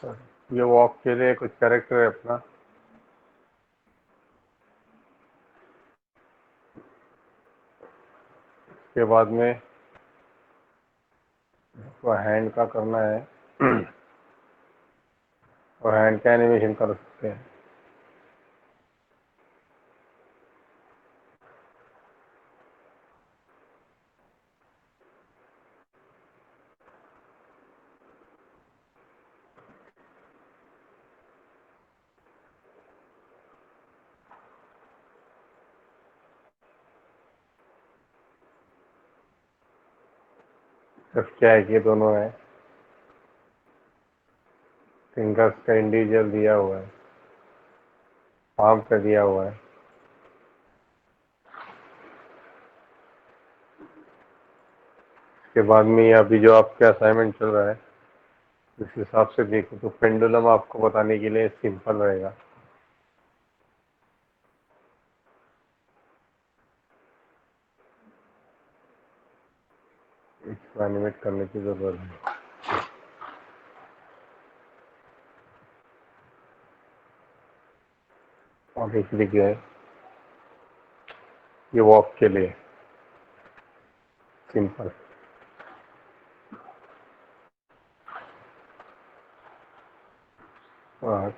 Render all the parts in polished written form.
ये वॉक के लिए कुछ कैरेक्टर है अपना। उसके बाद में तो हैंड का करना है और हैंड का एनिमेशन कर सकते हैं। सिर्फ क्या है कि ये दोनों है, फिंगर्स का इंडिविजुअल दिया हुआ है, पाम का दिया हुआ है। इसके बाद में ये अभी जो आपका असाइनमेंट चल रहा है, इस हिसाब से देखो तो पेंडुलम आपको बताने के लिए सिंपल रहेगा। इसको एनिमेट करने की जरूरत है। और एक लिखा है ये वॉक के लिए सिंपल। और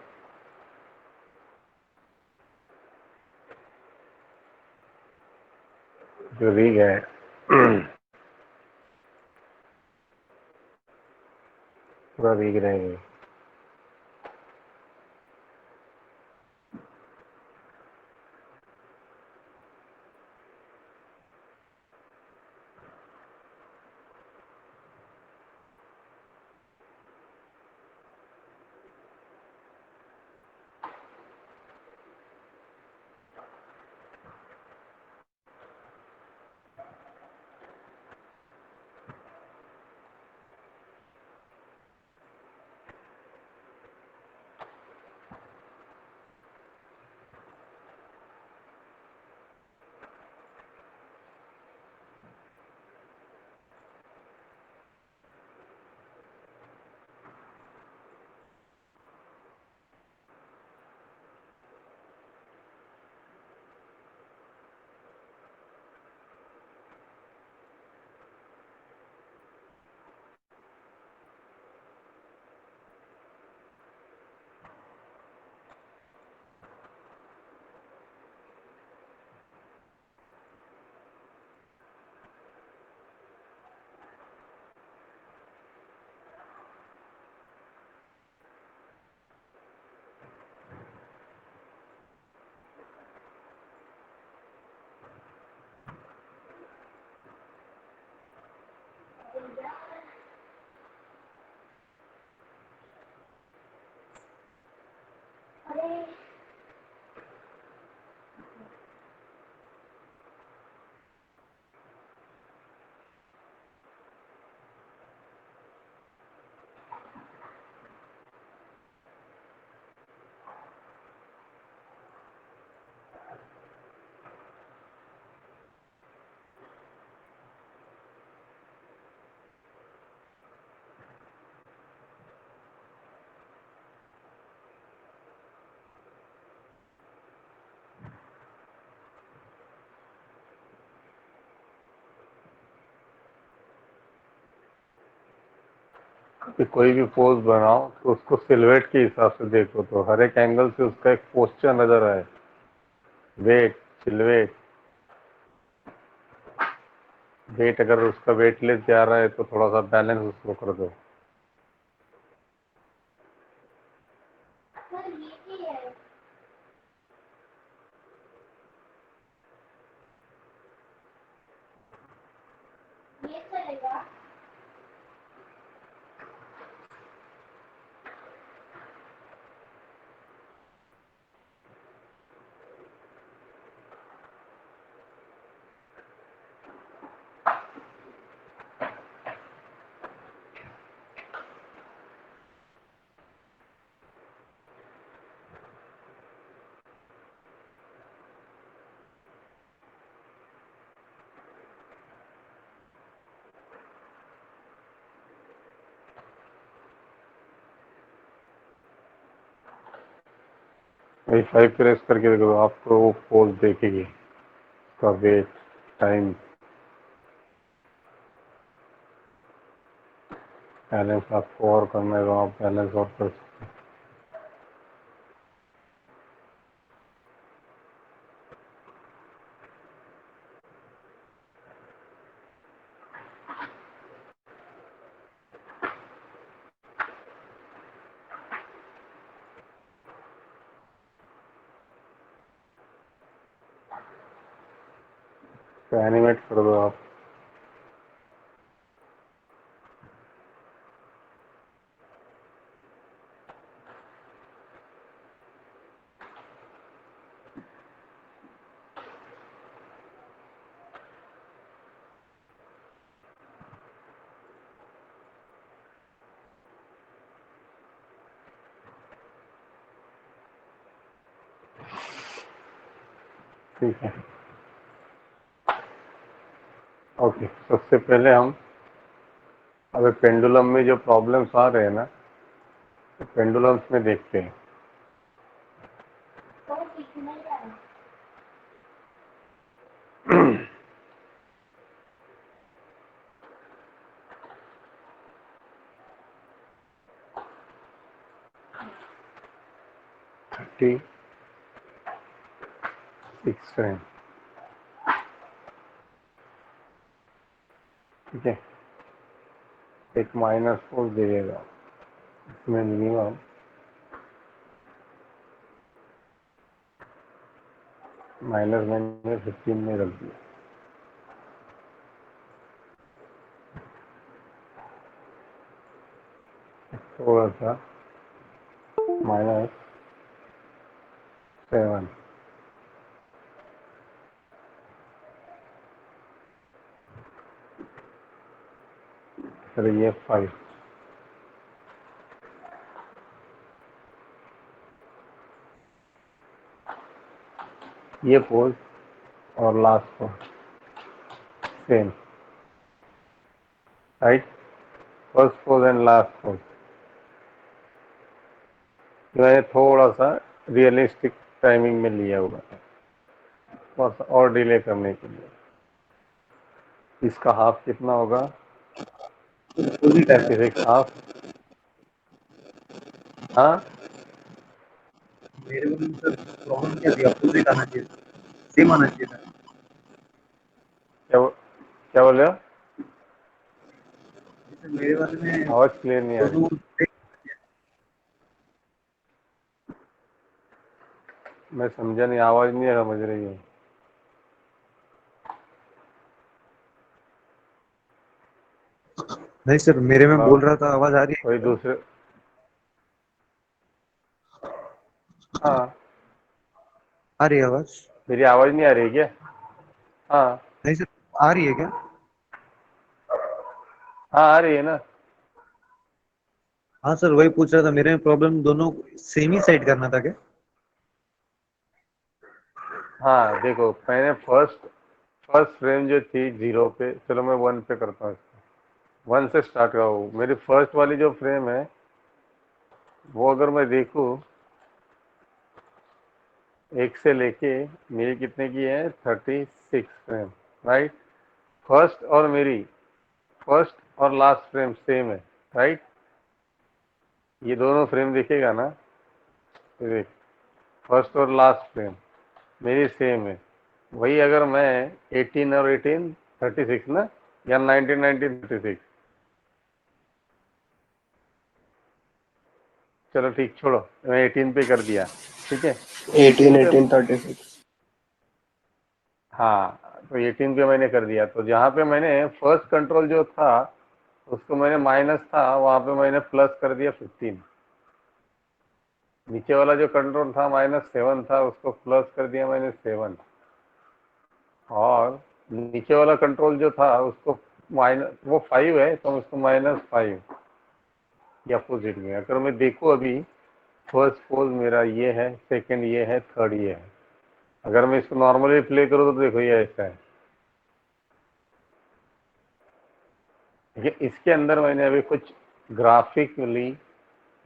जो रीग है पूरा रीग रहेंगे। कि कोई भी पोज बनाओ तो उसको सिलवेट के हिसाब से देखो, तो हर एक एंगल से उसका एक पोस्चर नजर आए। Wait, silhouette. वेट अगर उसका वेटलेस जा रहा है तो थोड़ा सा बैलेंस उसको कर दो। वही 5 प्रेस करके देखो, आपको वो पोज देखेगी, उसका वेट, टाइम। बैलेंस आपको और करना है तो आप बैलेंस और कर सकते हो। एनिमेट कर दो आप। ठीक है, ओके। सबसे पहले हम अगर पेंडुलम में जो प्रॉब्लम्स आ रहे हैं ना, तो पेंडुलम्स में देखते हैं। थर्टी सिक्स टाइम, ठीक है। एक माइनस फोर्स दीजिएगा, इसमें मिनिमम माइनस मैंने 15 में रख दिया। थोड़ा सा -7, फिर ये 5, ये पोज और last pose same, right. First pose and last pose मैंने थोड़ा सा रियलिस्टिक टाइमिंग में लिया हुआ है, थोड़ा सा और डिले करने के लिए। इसका हाफ कितना होगा? अपोजिट है 36 हाफ। हाँ, मेरे को सर प्रॉब्लम क्या थी, अपोजिट आना चाहिए था, सेम आना चाहिए था। क्या बोले हो? जैसे मेरे वाले में आवाज क्लियर नहीं आ रही। दोनों मैं समझा नहीं, आवाज नहीं समझ रही है। नहीं सर, मेरे में हेलो, बोल रहा था, आवाज आ रही है कोई क्या? दूसरे? हाँ, आ रही है आवाज? मेरी आवाज नहीं आ रही है क्या? हाँ नहीं सर, आ रही है क्या? हाँ, आ रही है ना। हाँ सर, वही पूछ रहा था, मेरे में प्रॉब्लम दोनों सेम ही साइड करना था क्या? हाँ देखो, मैंने फर्स्ट फर्स्ट फ्रेम जो थी 0 पे, चलो मैं 1 पे करता हूँ इसको। 1 से स्टार्ट हुआ हूँ। मेरी फर्स्ट वाली जो फ्रेम है, वो अगर मैं देखूँ, एक से लेके मेरी कितने की है? 36 फ्रेम, राइट। फर्स्ट और मेरी फर्स्ट और लास्ट फ्रेम सेम है, राइट। ये दोनों फ्रेम दिखेगा ना? ये देख, फर्स्ट और लास्ट फ्रेम मेरी सेम है। वही अगर मैं 18 और 18 36 ना, या 19 19 36, चलो ठीक, छोड़ो, मैं 18 पे कर दिया, ठीक है। 18 18 पे, 18 36। हाँ, तो 18 पे मैंने कर दिया, तो जहाँ पे मैंने फर्स्ट कंट्रोल जो था उसको मैंने माइनस था, वहाँ पे मैंने प्लस कर दिया 15। नीचे वाला जो कंट्रोल था -7 था, उसको प्लस कर दिया मैंने 7। और नीचे वाला कंट्रोल जो था उसको माइनस, वो 5 है तो उसको -5, या अपोजिट में। अगर मैं देखूँ अभी, फर्स्ट पोज मेरा ये है, सेकंड ये है, थर्ड ये है। अगर मैं इसको नॉर्मली प्ले करूँ तो देखो ये ऐसा है, ठीक है। इसके अंदर मैंने अभी कुछ ग्राफिकली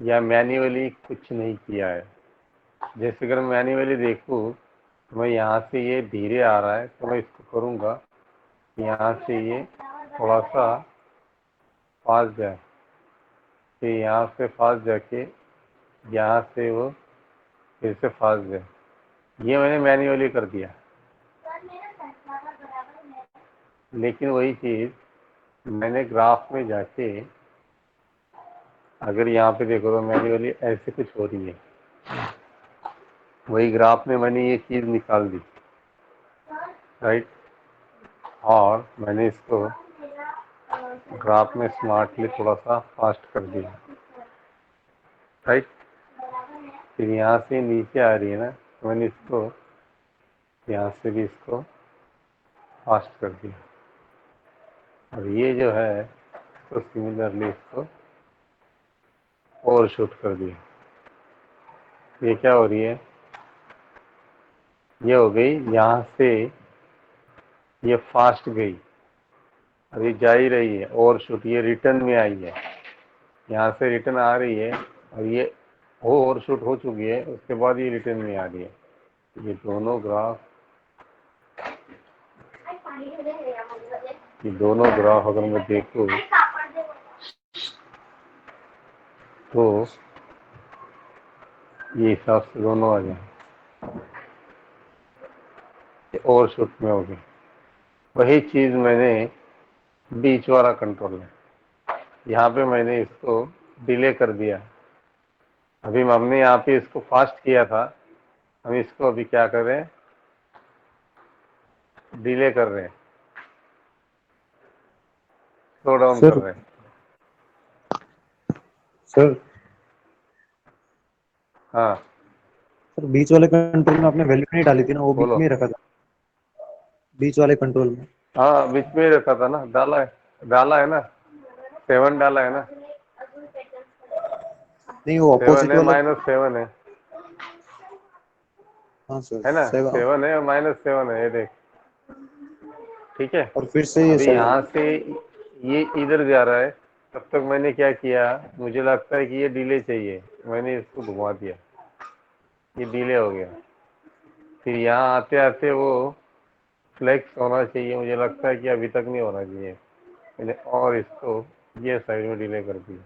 या मैन्युअली कुछ नहीं किया है, जैसे अगर मैं मैन्युअली देखूँ तो मैं यहाँ से ये धीरे आ रहा है तो मैं इसको करूँगा यहाँ से ये थोड़ा सा फास्ट जाए, फिर यहाँ से फास्ट जाके यहाँ से वो फिर से फास्ट जाए। ये मैंने मैन्युअली कर दिया। लेकिन वही चीज़ मैंने ग्राफ में जाके अगर यहाँ पे देखो तो मैन्युअली ऐसे कुछ हो रही है, वही ग्राफ में मैंने ये चीज़ निकाल दी, राइट। और मैंने इसको ग्राफ में स्मार्टली थोड़ा सा फास्ट कर दिया, राइट। फिर यहाँ से नीचे आ रही है ना, तो मैंने इसको यहाँ से भी इसको फास्ट कर दिया। और ये जो है तो सिमिलरली इसको ओवरशूट कर दिया। ये क्या हो रही है, ये हो गई यहाँ से ये फास्ट गई, अभी जा ही रही है ओवरशूट, ये रिटर्न में आई है, यहाँ से रिटर्न आ रही है और ये ओवरशूट हो चुकी है, उसके बाद ये रिटर्न में आ रही है। ये दोनों ग्राफ अगर मैं देखूँ तो ये हिसाब से दोनों आ जाए, ओवरशूट में हो गई। वही चीज़ मैंने बीच वाला कंट्रोल है, यहाँ पे मैंने इसको डिले कर दिया। अभी हमने यहाँ पे इसको फास्ट किया था, हम इसको अभी क्या कर रहे हैं, डिले कर रहे हैं, स्लो डाउन कर सर रहे हैं। सर हाँ सर बीच वाले कंट्रोल में आपने वैल्यू नहीं डाली थी ना, वो बीच बोलो। में ही रखा था बीच वाले कंट्रोल में। हाँ बीच में ही रखा था ना, डाला है ना, 7 डाला है ना, नहीं, वो 7 अपोजिट है, वाला। -7 हाँ सर, है ना, सेवन। 7 है और -7 है, ये देख, ठीक है। और फिर से ये अभी 7। यहाँ से ये इधर जा रहा है, तब तक मैंने क्या किया, मुझे लगता है कि ये डिले चाहिए, मैंने इसको घुमा दिया, ये डिले हो गया। फिर यहाँ आते आते वो फ्लेक्स होना चाहिए, मुझे लगता है कि अभी तक नहीं होना चाहिए, मैंने और इसको ये साइड में डिले कर दिया।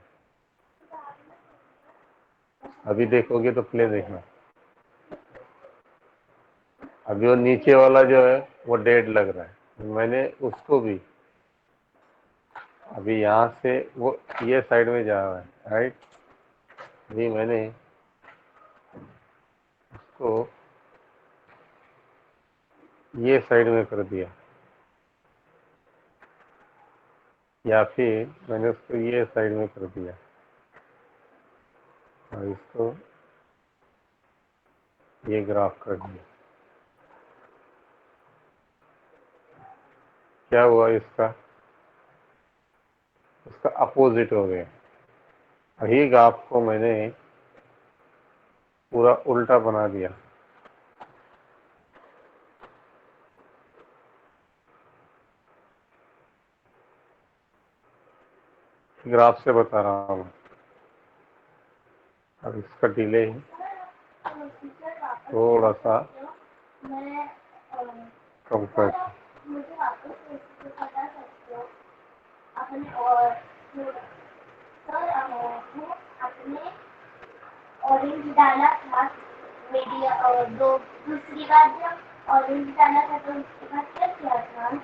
अभी देखोगे तो प्ले देखना, अभी वो नीचे वाला जो है वो डेड लग रहा है, मैंने उसको भी अभी यहाँ से वो ये साइड में जा रहा है, राइट। अभी मैंने उसको ये साइड में कर दिया, या फिर मैंने उसको ये साइड में कर दिया और इसको ये ग्राफ कर दिया। क्या हुआ, इसका उसका अपोजिट हो गया। वही ग्राफ को मैंने पूरा उल्टा बना दिया। ग्राफ से बता रहा हूँ, अब इसका डिले थोड़ा सा कम कर, ऑरेंज डाला था मीडिया, और दो दूसरी बार जब ऑरेंज डाला था तो उसके बाद क्या किया था।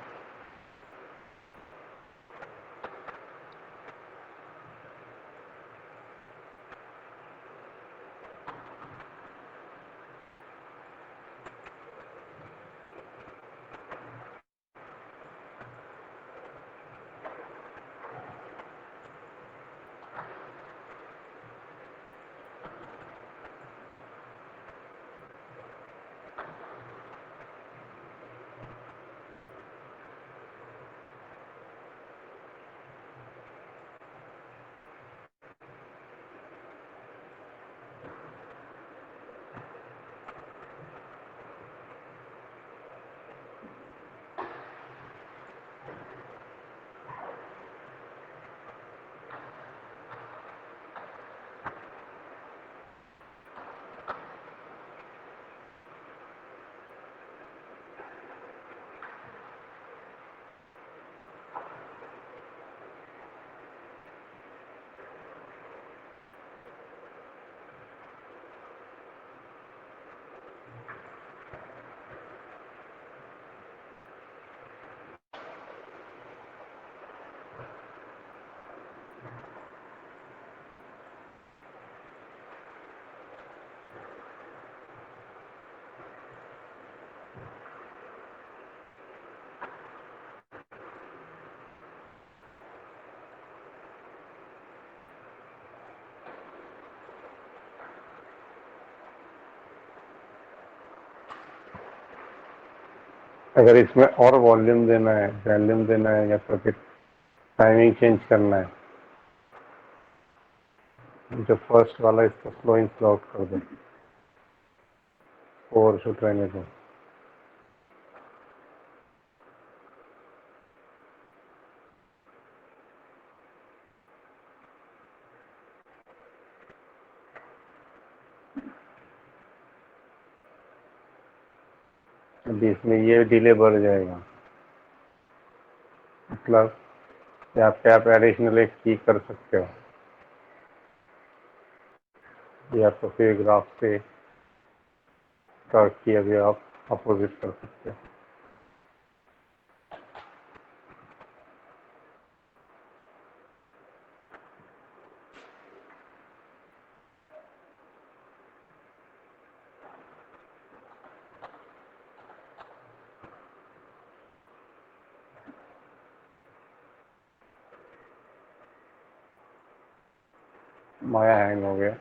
अगर इसमें और वॉल्यूम देना है, वॉल्यूम देना है या तो फिर टाइमिंग चेंज करना है, जो फर्स्ट वाला इसको स्लो इन स्लो आउट कर दो, ओवरशूट रहने दो। अभी इसमें ये डिले बढ़ जाएगा, मतलब यहाँ पे आप एडिशनल एक की कर सकते हो, या तो फिर ग्राफ से स्टार्ट किया गया आप अपोजिट कर सकते हो। माया हैंग हो गया।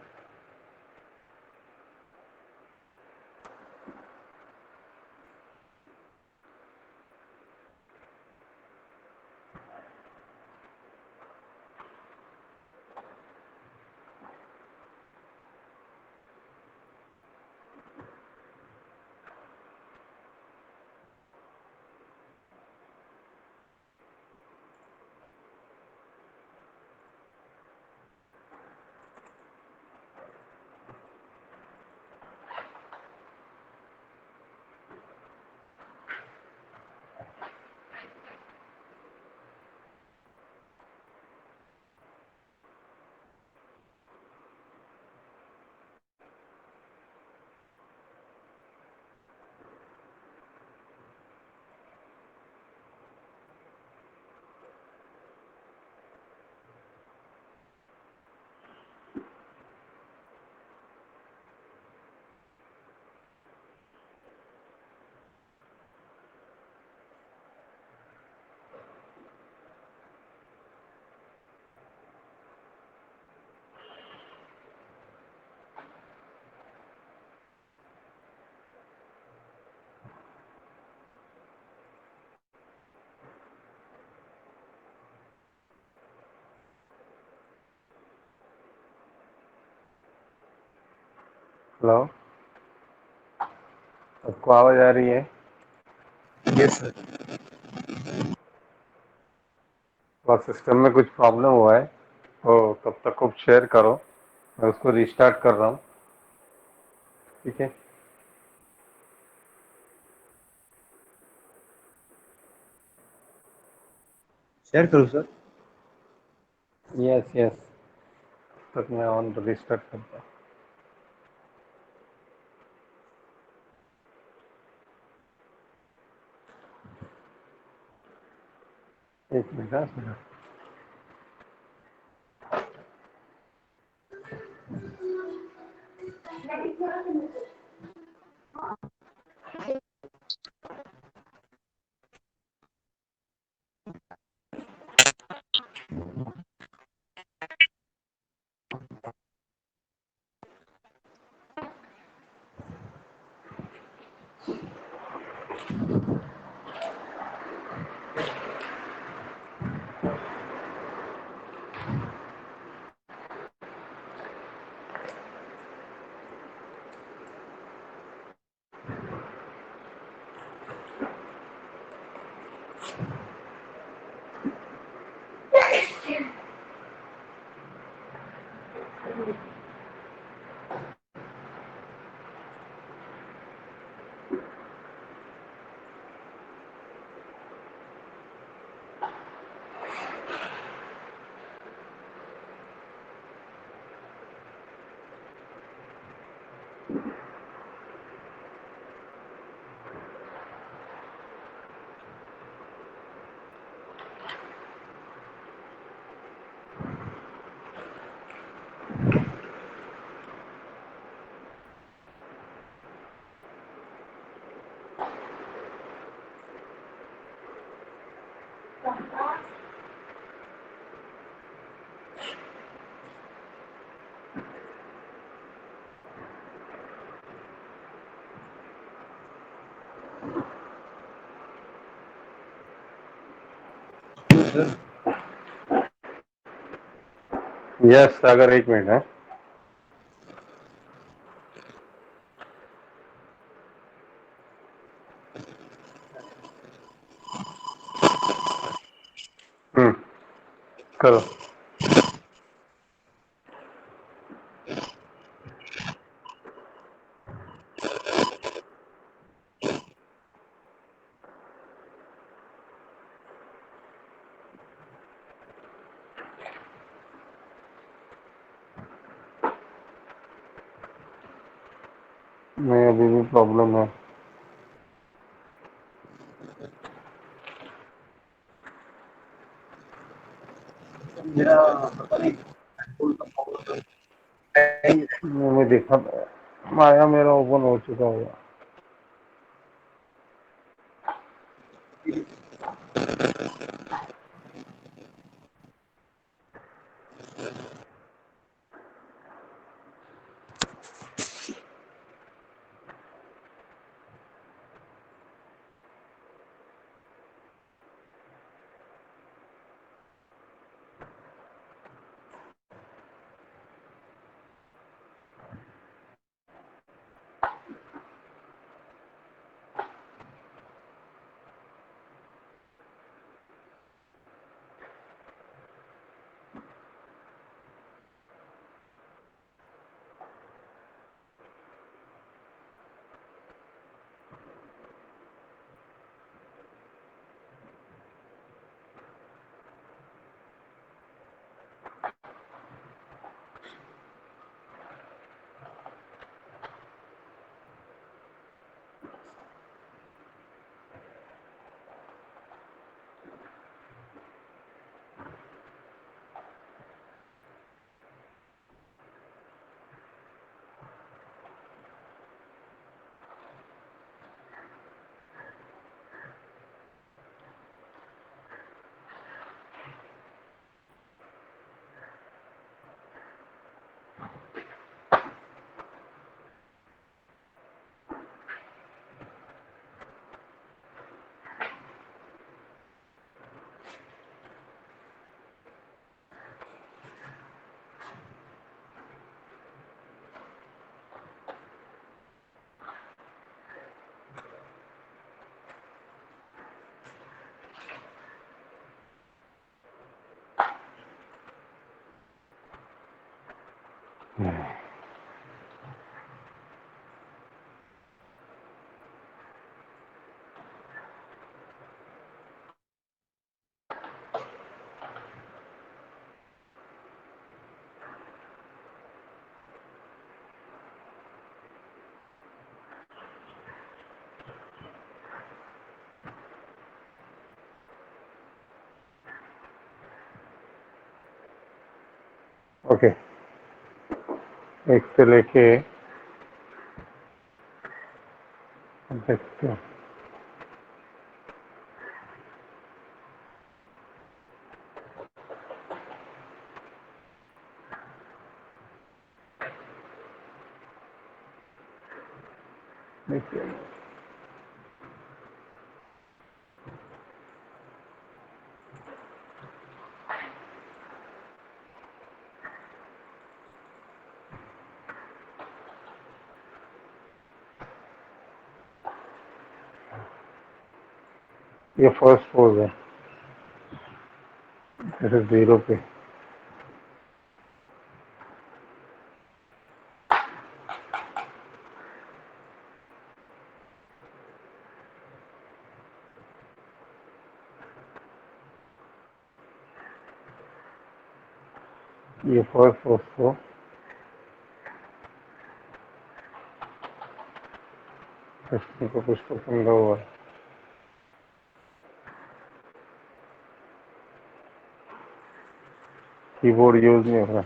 हेलो, आपको आवाज आ रही है? Yes sir. और सिस्टम में कुछ प्रॉब्लम हुआ है तो तब तक कुछ शेयर करो, मैं उसको रिस्टार्ट कर रहा हूँ। ठीक है, शेयर करूँ सर? यस यस, तब तक मैं ऑन रिस्टार्ट करता हूँ। एक मिनट, हाँ, मिनट। सर यस सागर, एक मिनट है। करो। नहीं, अभी भी प्रॉब्लम है। मेरा पता नहीं कंट्रोल का प्रॉब्लम है। मैं देखा माया मेरा ओपन हो चुका होगा। ओके, एक से लेके देखते हैं। देखिए, ये फर्स्ट पोज है, जैसे 0 पे। ये फर्स्ट पोज को किसी को कुछ पसंद हुआ, कीबोर्ड यूज नहीं हो रहा।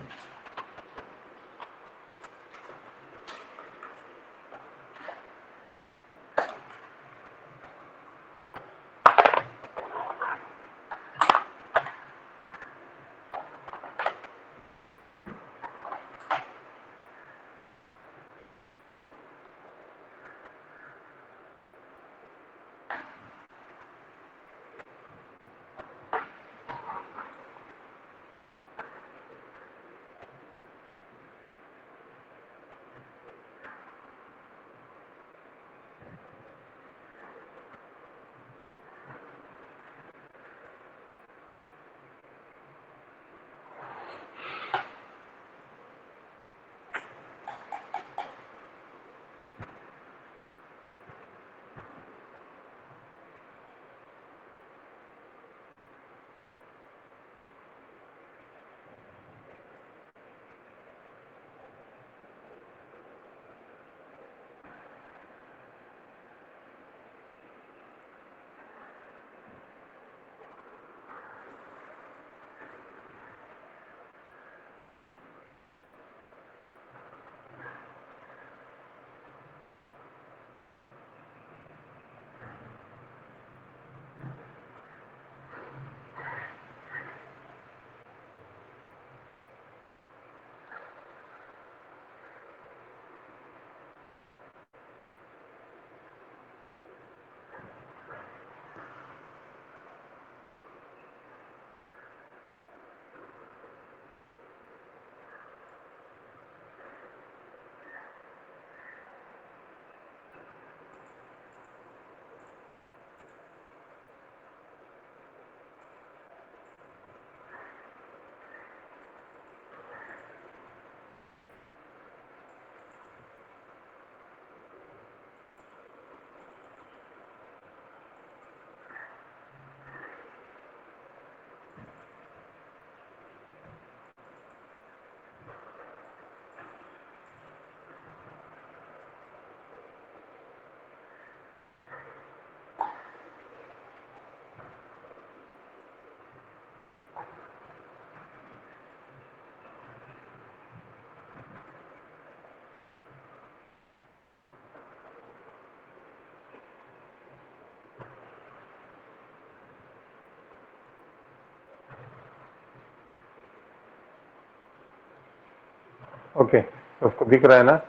ओके, सबको दिख रहा है ना?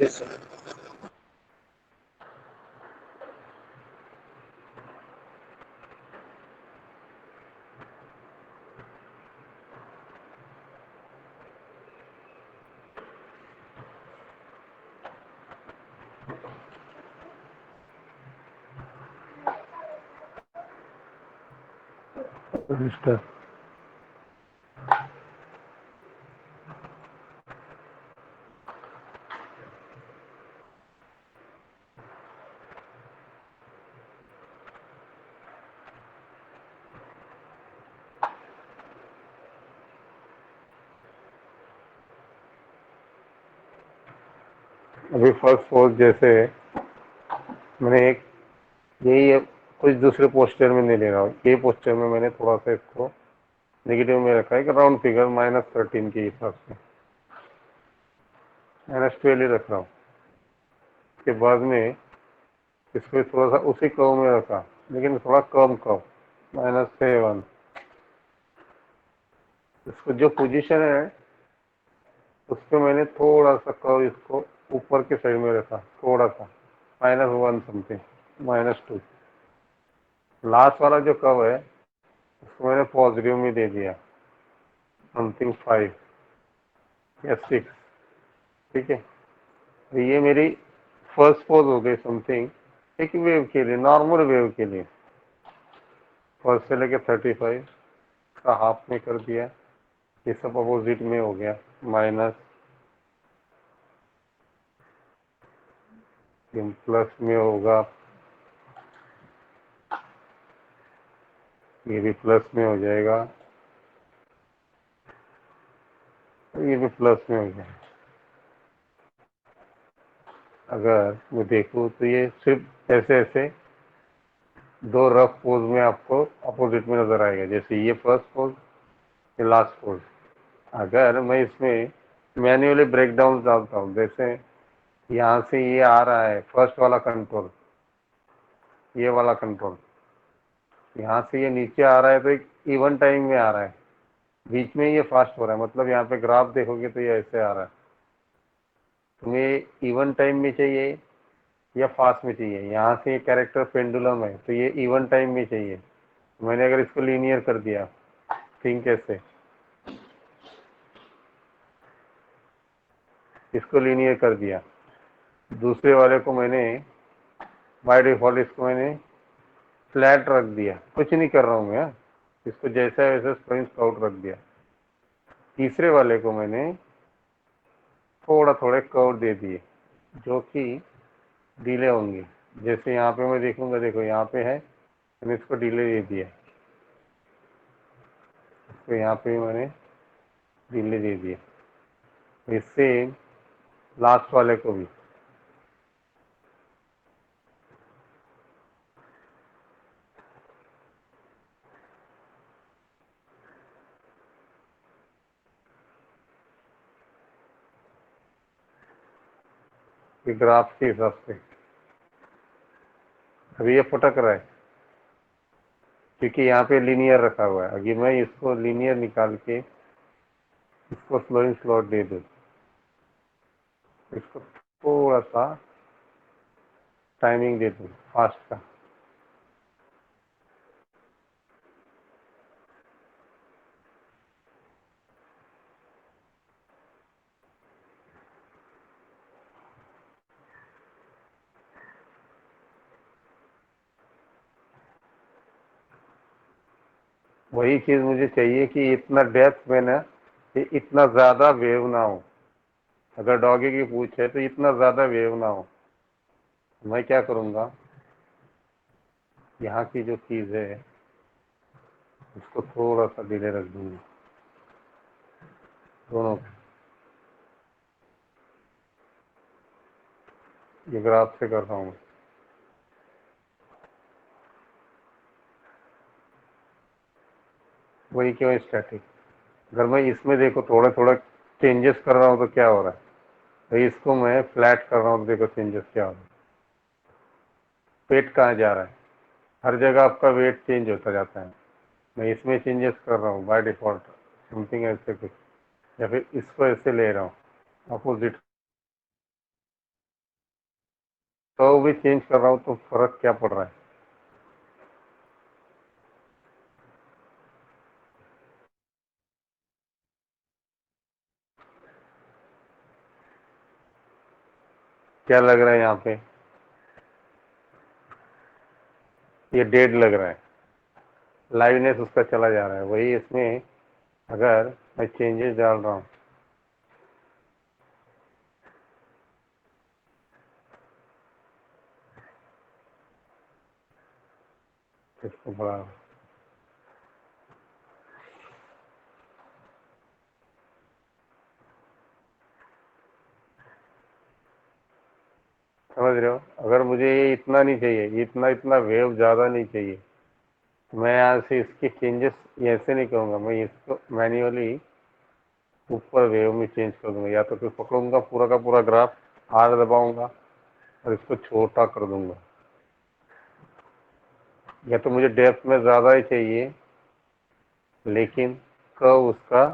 Yes sir. रजिस्टर। अभी फर्स्ट पोस्ट जैसे मैंने एक यही है, कुछ दूसरे पोस्टर में नहीं ले रहा हूँ, ये पोस्टर में मैंने थोड़ा सा इसको नेगेटिव में रखा है कि राउंड फिगर -13 के हिसाब से -12 रख रहा हूँ। उसके बाद में इसको थोड़ा सा उसी कर्व में रखा, लेकिन थोड़ा कम कर्व -7। इसको जो पोजीशन है उस पर मैंने थोड़ा सा कर्व इसको ऊपर के साइड में रखा, थोड़ा सा -1 समथिंग, -2। लास्ट वाला जो कर्व है उसको मैंने पॉजिटिव में दे दिया, समथिंग 5 या 6। ठीक है, तो ये मेरी फर्स्ट पोज हो गई समथिंग एक वेव के लिए, नॉर्मल वेव के लिए। फर्स्ट से लेके 35 का हाफ में कर दिया, ये सब अपोजिट में हो गया, माइनस, प्लस में होगा, ये भी प्लस में हो जाएगा, ये भी प्लस में हो जाएगा। अगर मैं देखूँ तो ये सिर्फ ऐसे ऐसे दो रफ पोज में आपको अपोजिट में नजर आएगा, जैसे ये फर्स्ट पोज, ये लास्ट पोज। अगर मैं इसमें मैन्युअली ब्रेक डाउन डालता हूँ, जैसे यहाँ से ये आ रहा है फर्स्ट वाला कंट्रोल, ये वाला कंट्रोल, यहाँ से ये नीचे आ रहा है तो एक इवन टाइम में आ रहा है, बीच में ये फास्ट हो रहा है, मतलब यहाँ पे ग्राफ देखोगे तो ये ऐसे आ रहा है। तुम्हें इवन टाइम में चाहिए या फास्ट में चाहिए? यहाँ से ये कैरेक्टर पेंडुलम है तो ये इवन टाइम में चाहिए। मैंने अगर इसको लीनियर कर दिया, थिंक कैसे, इसको लीनियर कर दिया, दूसरे वाले को मैंने बाय डिफॉल्ट इसको मैंने फ्लैट रख दिया, कुछ नहीं कर रहा हूँ मैं, इसको जैसा है वैसे स्प्रिंग आउट रख दिया। तीसरे वाले को मैंने थोड़ा थोड़े कर्व दे दिए जो कि डिले होंगे, जैसे यहाँ पे मैं देखूंगा, देखो यहाँ पे है, मैंने इसको डिले दे दिया, तो यहाँ पे मैंने डिले दे दिया। इससे लास्ट वाले को भी ग्राफ के हिसाब से। अभी ये फटक रहा है क्योंकि यहाँ पे लीनियर रखा हुआ है। अगर मैं इसको लीनियर निकाल के इसको स्लोइंग स्लॉट दे दूँ, इसको थोड़ा सा टाइमिंग दे दूँ फास्ट का, वही चीज मुझे चाहिए कि इतना डेप्थ में ना, कि इतना ज्यादा वेव ना हो। अगर डॉगी की पूछ है तो इतना ज्यादा वेव ना हो। मैं क्या करूँगा, यहाँ की जो चीज है उसको थोड़ा सा डिले रख दूंगी दोनों पे। ये ग्राफ से कर रहा हूँ, वही क्यों स्टैटिक। अगर मैं इसमें देखो थोड़ा थोड़ा चेंजेस कर रहा हूँ तो क्या हो रहा है, तो इसको मैं फ्लैट कर रहा हूँ तो देखो चेंजेस क्या हो रहा है। वेट कहाँ जा रहा है, हर जगह आपका वेट चेंज होता जाता है। मैं इसमें चेंजेस कर रहा हूँ बाय डिफॉल्ट, समथिंग ऐसे कुछ। या फिर इसको ऐसे ले रहा हूँ अपोजिट, तो भी चेंज कर रहा हूँ तो फर्क क्या पड़ रहा है? क्या लग रहा है यहाँ पे? ये डेड लग रहा है, लाइवनेस उसका चला जा रहा है। वही इसमें अगर मैं चेंजेस डाल रहा हूँ, इसको बढ़ा, समझ रहे हो? अगर मुझे ये इतना नहीं चाहिए, इतना इतना वेव ज़्यादा नहीं चाहिए, मैं यहाँ से इसके चेंजेस ऐसे नहीं करूँगा, मैं इसको मैन्युअली ऊपर वेव में चेंज कर दूंगा। या तो फिर पकड़ूंगा पूरा का पूरा ग्राफ, आर दबाऊंगा और इसको छोटा कर दूंगा। या तो मुझे डेप्थ में ज़्यादा ही चाहिए लेकिन कर्व उसका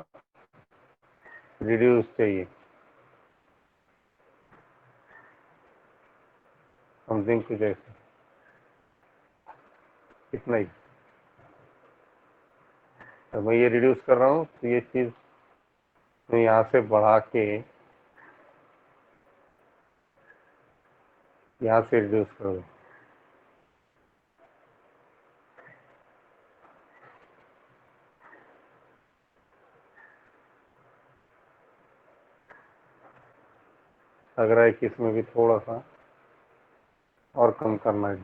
रिड्यूस चाहिए, समथिंग कुछ ऐसे, इतना ही। तो मैं ये रिड्यूस कर रहा हूँ तो ये चीज़ मैं यहाँ से बढ़ा के यहाँ से रिड्यूस कर दूँ। लग रहा है कि इसमें भी थोड़ा सा और कम करना है।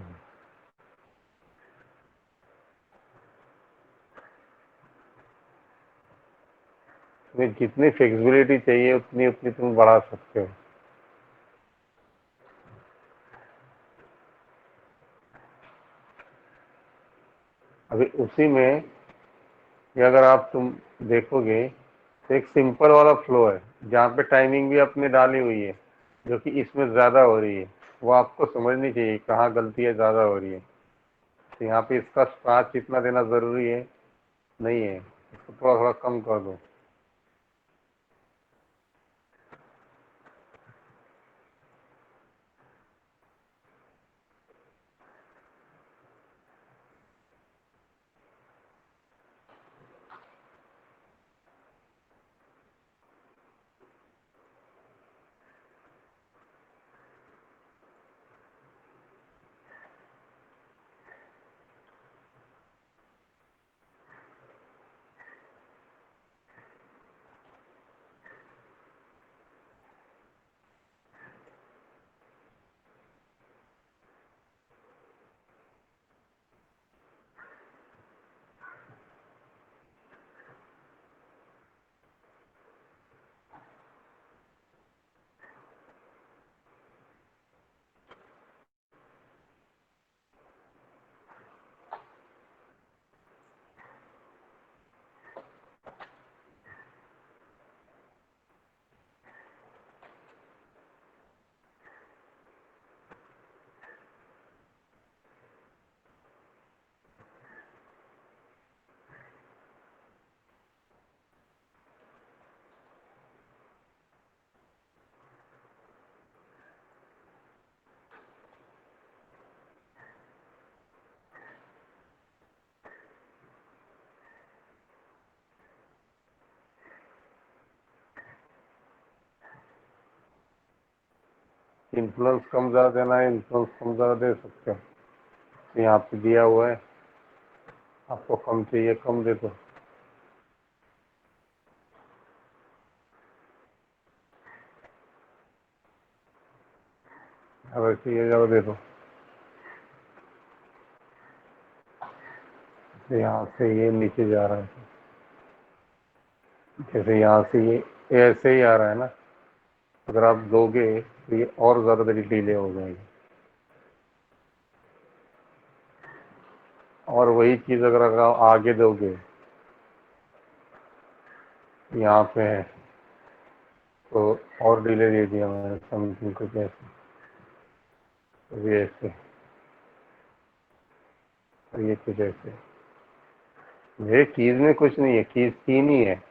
तुम्हें जितनी फ्लेक्सिबिलिटी चाहिए उतनी उतनी तुम बढ़ा सकते हो। अभी उसी में ये अगर आप तुम देखोगे तो एक सिंपल वाला फ्लो है जहाँ पे टाइमिंग भी अपने डाली हुई है, जो कि इसमें ज़्यादा हो रही है। वो आपको समझनी चाहिए कहाँ गलतियाँ ज़्यादा हो रही है। तो यहाँ पे इसका स्टार्च इतना देना ज़रूरी है नहीं है, इसको थोड़ा थोड़ा कम कर दो। इन्फ्लुएंस कम ज़्यादा देना है, इन्फ्लुएंस कम ज़्यादा दे सकते हो। तो यहाँ पे दिया हुआ है, आपको कम चाहिए कम दे दो। अगर चाहिए ज़्यादा दे दो। तो यहाँ से ये नीचे जा रहा है, जैसे यहाँ से ये ऐसे ही आ रहा है ना, अगर आप दोगे तो ये और ज़्यादा देरी डिले हो जाएगी। और वही चीज़ अगर आप आगे दोगे, यहाँ पे है तो और डिले दे दिया मैंने, समथिंग कुछ ऐसे, तो ये ऐसे, और ये कुछ ऐसे। मेरे कीज में कुछ नहीं है, कीज तीन ही है।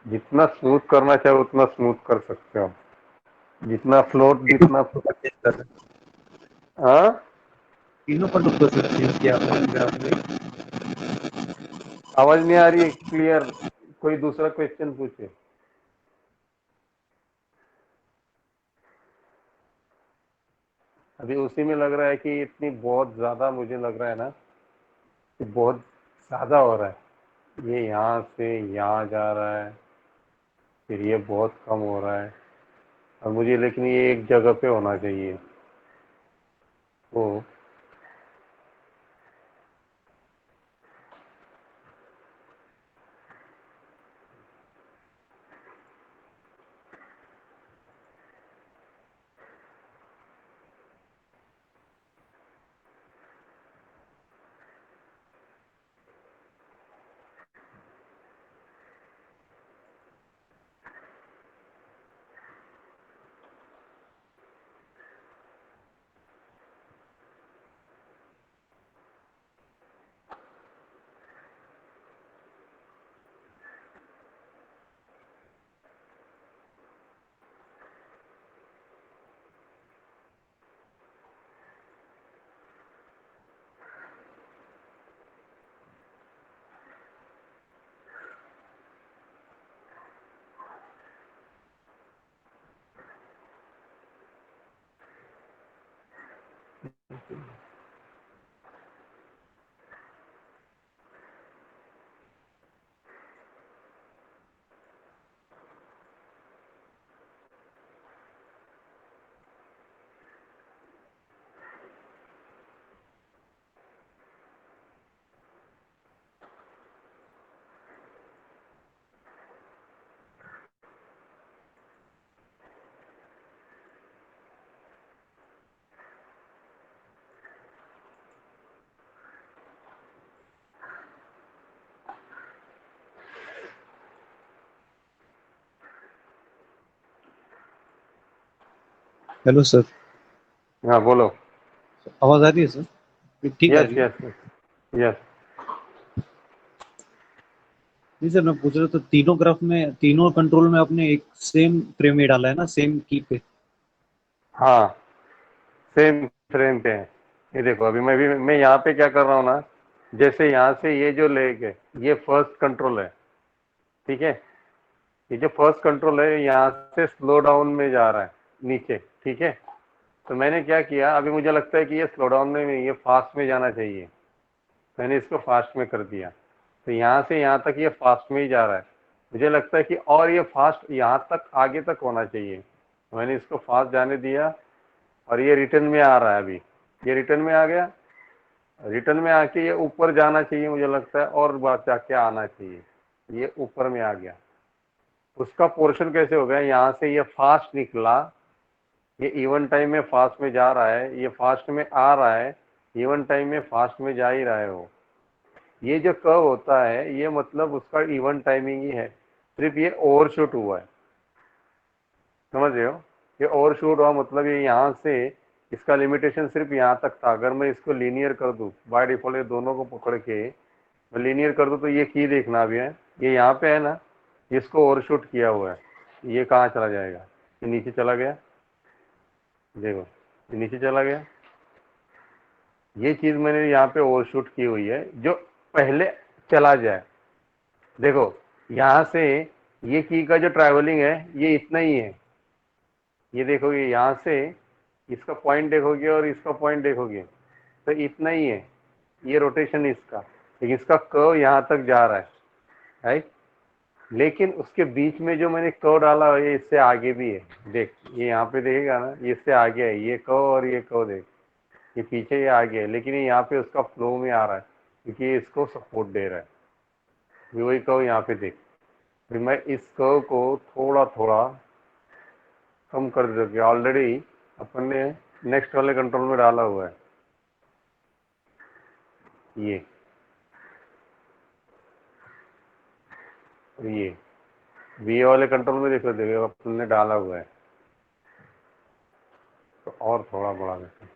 जितना स्मूथ करना चाहे उतना स्मूथ कर सकते हो, जितना फ्लोट जितना। परचेज कर रहे हैं, हाँ, तीनों पर तो चेंज किया आपने ग्राफ में। आवाज नहीं आ रही है क्लियर, कोई दूसरा क्वेश्चन पूछे। अभी उसी में लग रहा है कि इतनी बहुत ज्यादा, मुझे लग रहा है ना कि बहुत ज्यादा हो रहा है, ये यहाँ से यहाँ जा रहा है, फिर ये बहुत कम हो रहा है, और मुझे लेकिन ये एक जगह पे होना चाहिए। तो हेलो सर, हाँ बोलो। आवाज आ रही है सर? ठीक आ यस रही है? Yes yes. नहीं सर, मैं पूछ रहा था तीनों ग्राफ में, तीनों कंट्रोल में आपने एक सेम फ्रेम ही डाला है ना, सेम की पे? हाँ, सेम फ्रेम पे है। ये देखो, अभी मैं यहाँ पे क्या कर रहा हूँ ना, जैसे यहाँ से ये जो लेग है, ये फर्स्ट कंट्रोल है, ठीक है। ये जो फर्स्ट कंट्रोल है यहाँ से स्लो डाउन में जा रहा है नीचे, ठीक है। तो मैंने क्या किया, अभी मुझे लगता है कि ये स्लो डाउन में नहीं, ये फास्ट में जाना चाहिए, मैंने इसको फास्ट में कर दिया। तो यहाँ से यहाँ तक ये फास्ट में ही जा रहा है, मुझे लगता है कि और ये फास्ट यहाँ तक आगे तक होना चाहिए, तो मैंने इसको फास्ट जाने दिया। और ये रिटर्न में आ रहा है, अभी ये रिटर्न में आ गया, रिटर्न में आके ये ऊपर जाना चाहिए मुझे लगता है, और बात जाके आना चाहिए, ये ऊपर में आ गया। उसका पोर्शन कैसे हो गया, यहाँ से ये फास्ट निकला, ये इवन टाइम में फास्ट में जा रहा है, ये फास्ट में आ रहा है, इवन टाइम में फास्ट में जा ही रहा है वो। ये जो कर्व होता है ये मतलब उसका इवन टाइमिंग ही है, सिर्फ ये ओवरशूट हुआ है, समझ रहे हो। ये ओवरशूट हुआ मतलब ये यहाँ से, इसका लिमिटेशन सिर्फ यहाँ तक था। अगर मैं इसको लीनियर कर दूँ बाय डिफॉल्ट, ये दोनों को पकड़ के मैं लीनियर कर दूँ, तो ये की देखना अभी है, ये यहाँ पे है ना, इसको ओवरशूट किया हुआ है, ये कहाँ चला जाएगा, ये नीचे चला गया, देखो ये नीचे चला गया। ये चीज मैंने यहाँ पे ओवरशूट की हुई है, जो पहले चला जाए। देखो यहाँ से ये की का जो ट्रैवलिंग है ये इतना ही है, ये देखोगे यहाँ से इसका पॉइंट देखोगे और इसका पॉइंट देखोगे तो इतना ही है, ये रोटेशन इसका, लेकिन इसका कर्व यहाँ तक जा रहा है, राइट। लेकिन उसके बीच में जो मैंने कर्व डाला है ये इससे आगे भी है, देख ये यहाँ पे देखेगा ना, ये इससे आगे है, ये कर्व और ये कर्व देख, ये पीछे ये आगे है, लेकिन ये यहाँ पे उसका फ्लो में आ रहा है क्योंकि ये इसको सपोर्ट दे रहा है। ये वही कर्व यहाँ पे देख, फिर मैं इस कर्व को थोड़ा थोड़ा कम कर दोगे, ऑलरेडी अपन ने नेक्स्ट वाले कंट्रोल में डाला हुआ है ये वी वाले कंट्रोल में देखो, देखो अपन ने डाला हुआ है, तो और थोड़ा बढ़ा देते हैं।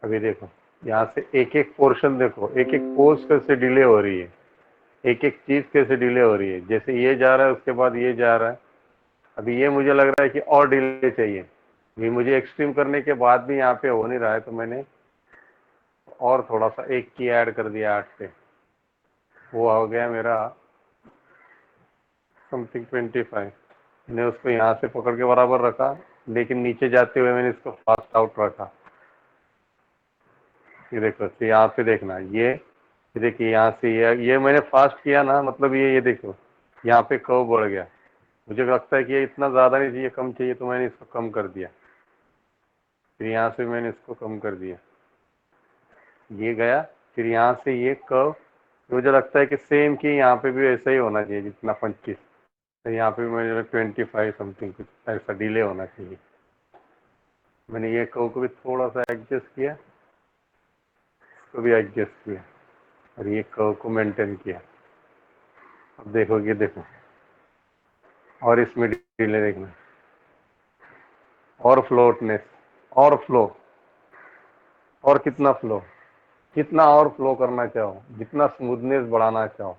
अभी देखो यहाँ से एक एक पोर्शन देखो, एक एक पोस्ट कैसे डिले हो रही है, एक एक चीज कैसे डिले हो रही है। जैसे ये जा रहा है उसके बाद ये जा रहा है, अभी ये मुझे लग रहा है कि और डिले चाहिए, ये मुझे एक्सट्रीम करने के बाद भी यहाँ पे हो नहीं रहा है, तो मैंने और थोड़ा सा एक की ऐड कर दिया 8 पे, वो हो गया मेरा समथिंग 25। मैंने उसको यहाँ से पकड़ के बराबर रखा, लेकिन नीचे जाते हुए मैंने इसको फास्ट आउट रखा। ये देखो, तो यहाँ पे देखना, ये देखिए यहाँ से ये मैंने फास्ट किया ना, मतलब ये देखो यहाँ पे कर्व बढ़ गया। मुझे लगता है कि ये इतना ज़्यादा नहीं चाहिए, कम चाहिए, तो मैंने इसको कम कर दिया। फिर यहाँ से मैंने इसको कम कर दिया, ये गया। फिर यहाँ से ये कर्व मुझे लगता है कि सेम कि यहाँ पे भी ऐसा ही होना चाहिए जितना 25, तो यहाँ पे भी मैंने 25 समथिंग कुछ ऐसा डिले होना चाहिए। मैंने ये कर्व को भी थोड़ा सा एडजस्ट किया, इसको भी एडजस्ट किया, और ये कर्व को मेंटेन किया। अब देखोगे, देखो और इसमें डिले देखना, और फ्लोटनेस, और फ्लो, और कितना फ्लो, कितना और फ्लो करना चाहो, जितना स्मूथनेस बढ़ाना चाहो।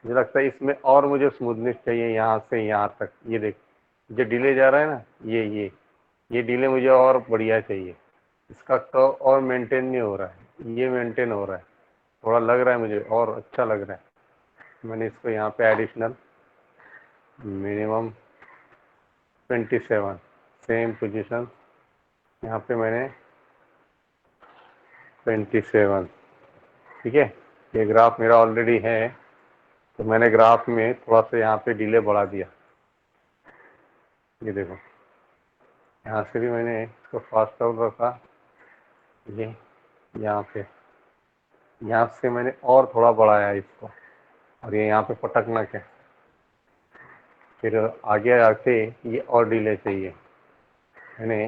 मुझे लगता है इसमें और मुझे स्मूथनेस चाहिए, यहाँ से यहाँ तक। ये देख, जो डिले जा रहा है ना, ये डिले मुझे और बढ़िया चाहिए। इसका कर्व और मेंटेन नहीं हो रहा है, ये मेंटेन हो रहा है, थोड़ा लग रहा है मुझे और अच्छा लग रहा है। मैंने इसको यहाँ पे एडिशनल मिनिमम 27, सेम पोजीशन, यहाँ पे मैंने 27, ठीक है। ये ग्राफ मेरा ऑलरेडी है, तो मैंने ग्राफ में थोड़ा सा यहाँ पे डिले बढ़ा दिया। ये देखो, यहाँ से भी मैंने इसको फास्ट आउट रखा, ये यहाँ से मैंने और थोड़ा बढ़ाया इसको, और ये यहाँ पे पटकना क्या, फिर आगे आके ये और डिले चाहिए। मैंने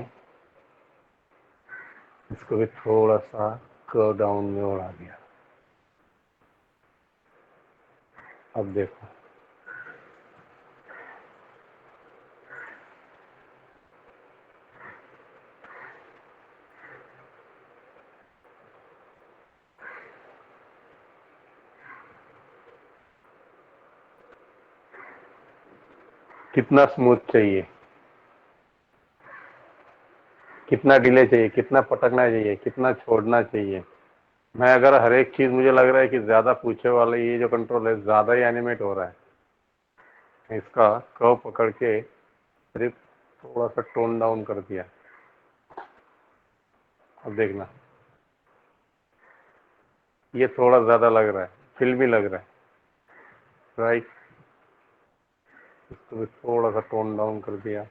इसको भी थोड़ा सा कर्व डाउन में बढ़ा दिया। अब देखो, कितना स्मूथ चाहिए, कितना डिले चाहिए, कितना पटकना चाहिए, कितना छोड़ना चाहिए। मैं अगर हर एक चीज मुझे लग रहा है कि ज्यादा पूछे वाले ये जो कंट्रोल है ज्यादा ही एनिमेट हो रहा है, इसका कर्व पकड़ के सिर्फ थोड़ा सा टोन डाउन कर दिया। अब देखना, ये थोड़ा ज्यादा लग रहा है, फिल्मी लग रहा है, राइट। इसको भी थोड़ा सा टोन डाउन कर दिया।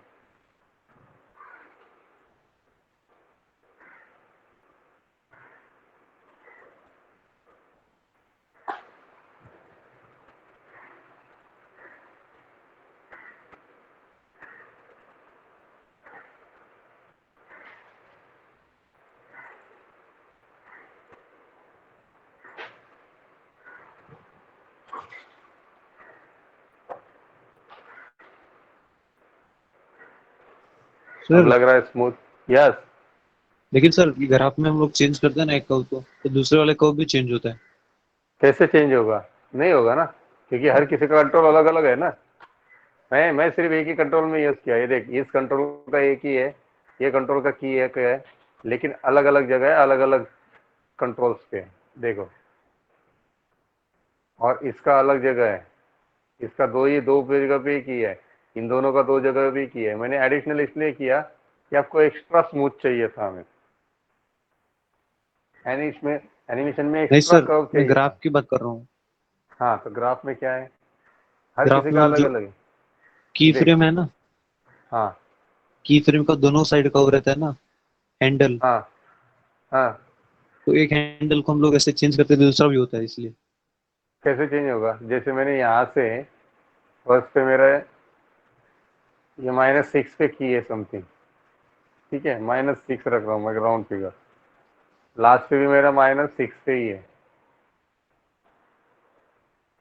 अब सर लग रहा है स्मूथ, यस। लेकिन सर ग्राफ में हम लोग चेंज करते हैं ना एक कर्व को, तो दूसरे वाले कर्व भी चेंज होता है। कैसे चेंज होगा? नहीं होगा ना, क्योंकि हर किसी का कंट्रोल अलग अलग है ना। मैं सिर्फ एक ही कंट्रोल में यूज किया। ये देख, इस कंट्रोल का एक ही है, ये कंट्रोल का की एक है, लेकिन अलग अलग जगह है, अलग अलग कंट्रोल्स पे, देखो। और इसका अलग जगह है, इसका दो जगह पे ही की है, इन दोनों का 2 जगह भी किया है। मैंने एडिशनल इसलिए किया कि आपको एक्स्ट्रा स्मूथ चाहिए था हमें, यानी इसमें एनिमेशन में नहीं एक्स्ट्रा सर, कर्व मैं चाहिए ग्राफ था। की बात कर रहा हूँ। हाँ, तो ग्राफ में क्या है, हर ग्राफ किसी में का मतलब अलग जो अलग है। की देख, फ्रेम है ना, हाँ की फ्रेम का दोनों साइड कर्व रहता है ना, हैंडल। हाँ हाँ। तो एक हैंडल को हम लोग ऐसे चेंज करते हैं, दूसरा भी होता है इसलिए। कैसे चेंज होगा? जैसे मैंने यहाँ से फर्स्ट पे मेरा ये -6 पे की है समथिंग, ठीक है, -6 रख रहा हूँ मैं राउंड फिगर। लास्ट पे भी मेरा -6 पे ही है।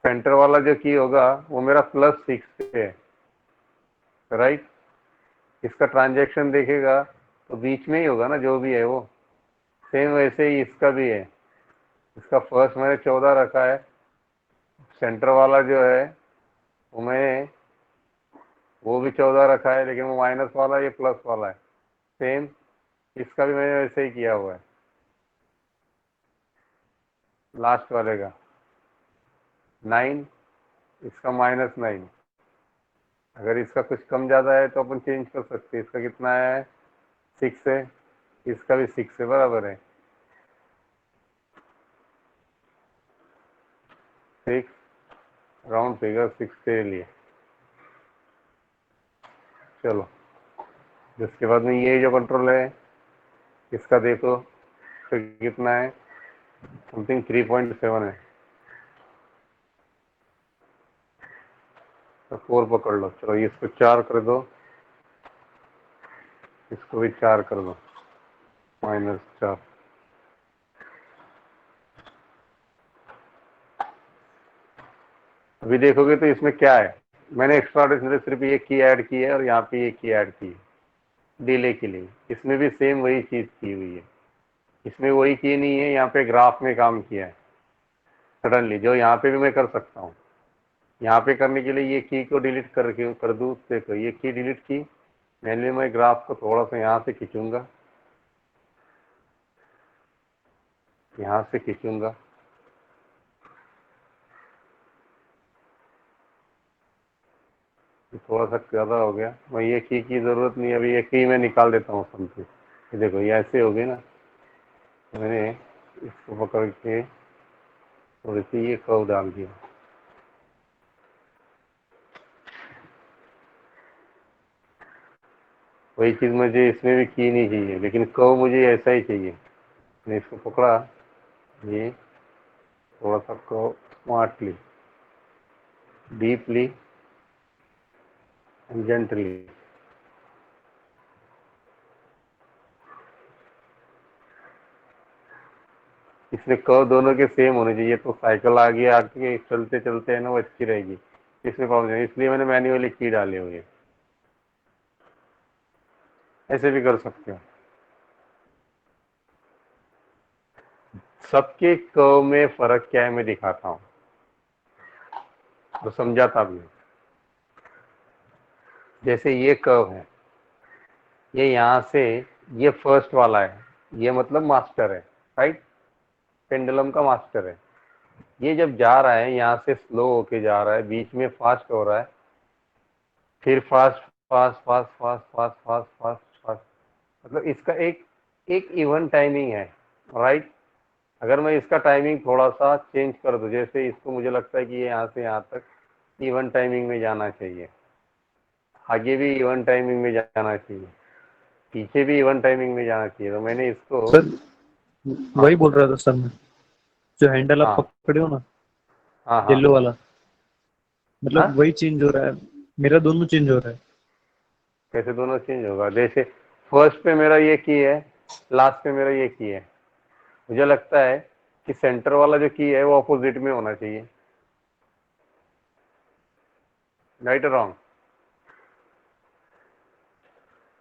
सेंटर वाला जो की होगा वो मेरा +6 पे है, राइट। इसका ट्रांजैक्शन देखेगा तो बीच में ही होगा ना, जो भी है वो सेम वैसे ही इसका भी है। इसका फर्स्ट मैंने 14 रखा है, सेंटर वाला जो है वो मैंने वो भी 14 रखा है, लेकिन वो माइनस वाला ये प्लस वाला है। सेम इसका भी मैंने वैसे ही किया हुआ है, लास्ट वाले का 9, इसका -9। अगर इसका कुछ कम ज़्यादा है तो अपन चेंज कर सकते हैं। इसका कितना है, 6 है, इसका भी 6 है, बराबर है 6, राउंड फिगर 6 के लिए। चलो, जिसके बाद में ये जो कंट्रोल है इसका देखो फिर कितना है, समथिंग 3.7 है, तो 4 पकड़ लो। चलो इसको 4 कर दो, इसको भी 4 कर दो, -4। अभी देखोगे तो इसमें क्या है, मैंने एक्स्ट्रा ऑर्डिनरी सिर्फ एक की ऐड की है और यहाँ पे एक की ऐड की है डिले के लिए। इसमें भी सेम वही चीज़ की हुई है, इसमें वही की नहीं है, यहाँ पे ग्राफ में काम किया है सडनली, जो यहाँ पे भी मैं कर सकता हूँ। यहाँ पे करने के लिए ये की को डिलीट करके कर दूँ, देखो ये की डिलीट की, मैंने मैं ग्राफ को थोड़ा सा यहाँ से खींचूंगा, यहाँ से खींचूंगा, थोड़ा सा ज़्यादा हो गया, मैं ये की ज़रूरत नहीं है, अभी ये की मैं निकाल देता हूँ समथिंग। ये देखो ये ऐसे हो गई ना, मैंने इसको पकड़ के थोड़ी सी ये कर्व डाल दिया। वही चीज़ मुझे इसमें भी की नहीं चाहिए, लेकिन कर्व मुझे ऐसा ही चाहिए। मैंने इसको पकड़ा, ये थोड़ा सा curve smartly, deeply and gently. इसमें कर्व दोनों के सेम होने चाहिए, तो साइकिल आगे आके चलते चलते है ना वो अच्छी रहेगी। इसमें प्रॉब्लम है, इसलिए मैंने मैन्युअली की डाली हुई है। ऐसे भी कर सकते हो। सबके कर्व में फर्क क्या है मैं दिखाता हूँ, तो समझाता भी हूँ। जैसे ये कर्व है, ये यहाँ से, ये फर्स्ट वाला है, ये मतलब मास्टर है, राइट, पेंडुलम का मास्टर है। ये जब जा रहा है यहाँ से स्लो होके जा रहा है, बीच में फास्ट हो रहा है, फिर fast fast fast fast fast fast fast fast, मतलब इसका एक एक इवन टाइमिंग है, राइट। अगर मैं इसका टाइमिंग थोड़ा सा चेंज कर दूं, जैसे इसको मुझे लगता है कि ये यहाँ से यहाँ तक इवन टाइमिंग में जाना चाहिए, आगे भी इवन टाइमिंग में जाना चाहिए, पीछे भी इवन टाइमिंग में जाना चाहिए, तो मैंने इसको, सर हाँ वही बोल रहा था सर मैं, जो हैंडल आप हाँ पकड़े हो ना, हाँ हाँ येलो वाला, हाँ, मतलब वही चेंज हो रहा है, मेरा दोनों चेंज हो रहा है। कैसे दोनों चेंज होगा, जैसे फर्स्ट पे मेरा ये की है, लास्ट पे मेरा ये की है, मुझे लगता है कि सेंटर वाला जो की है वो अपोजिट में होना चाहिए, राइट और रॉन्ग।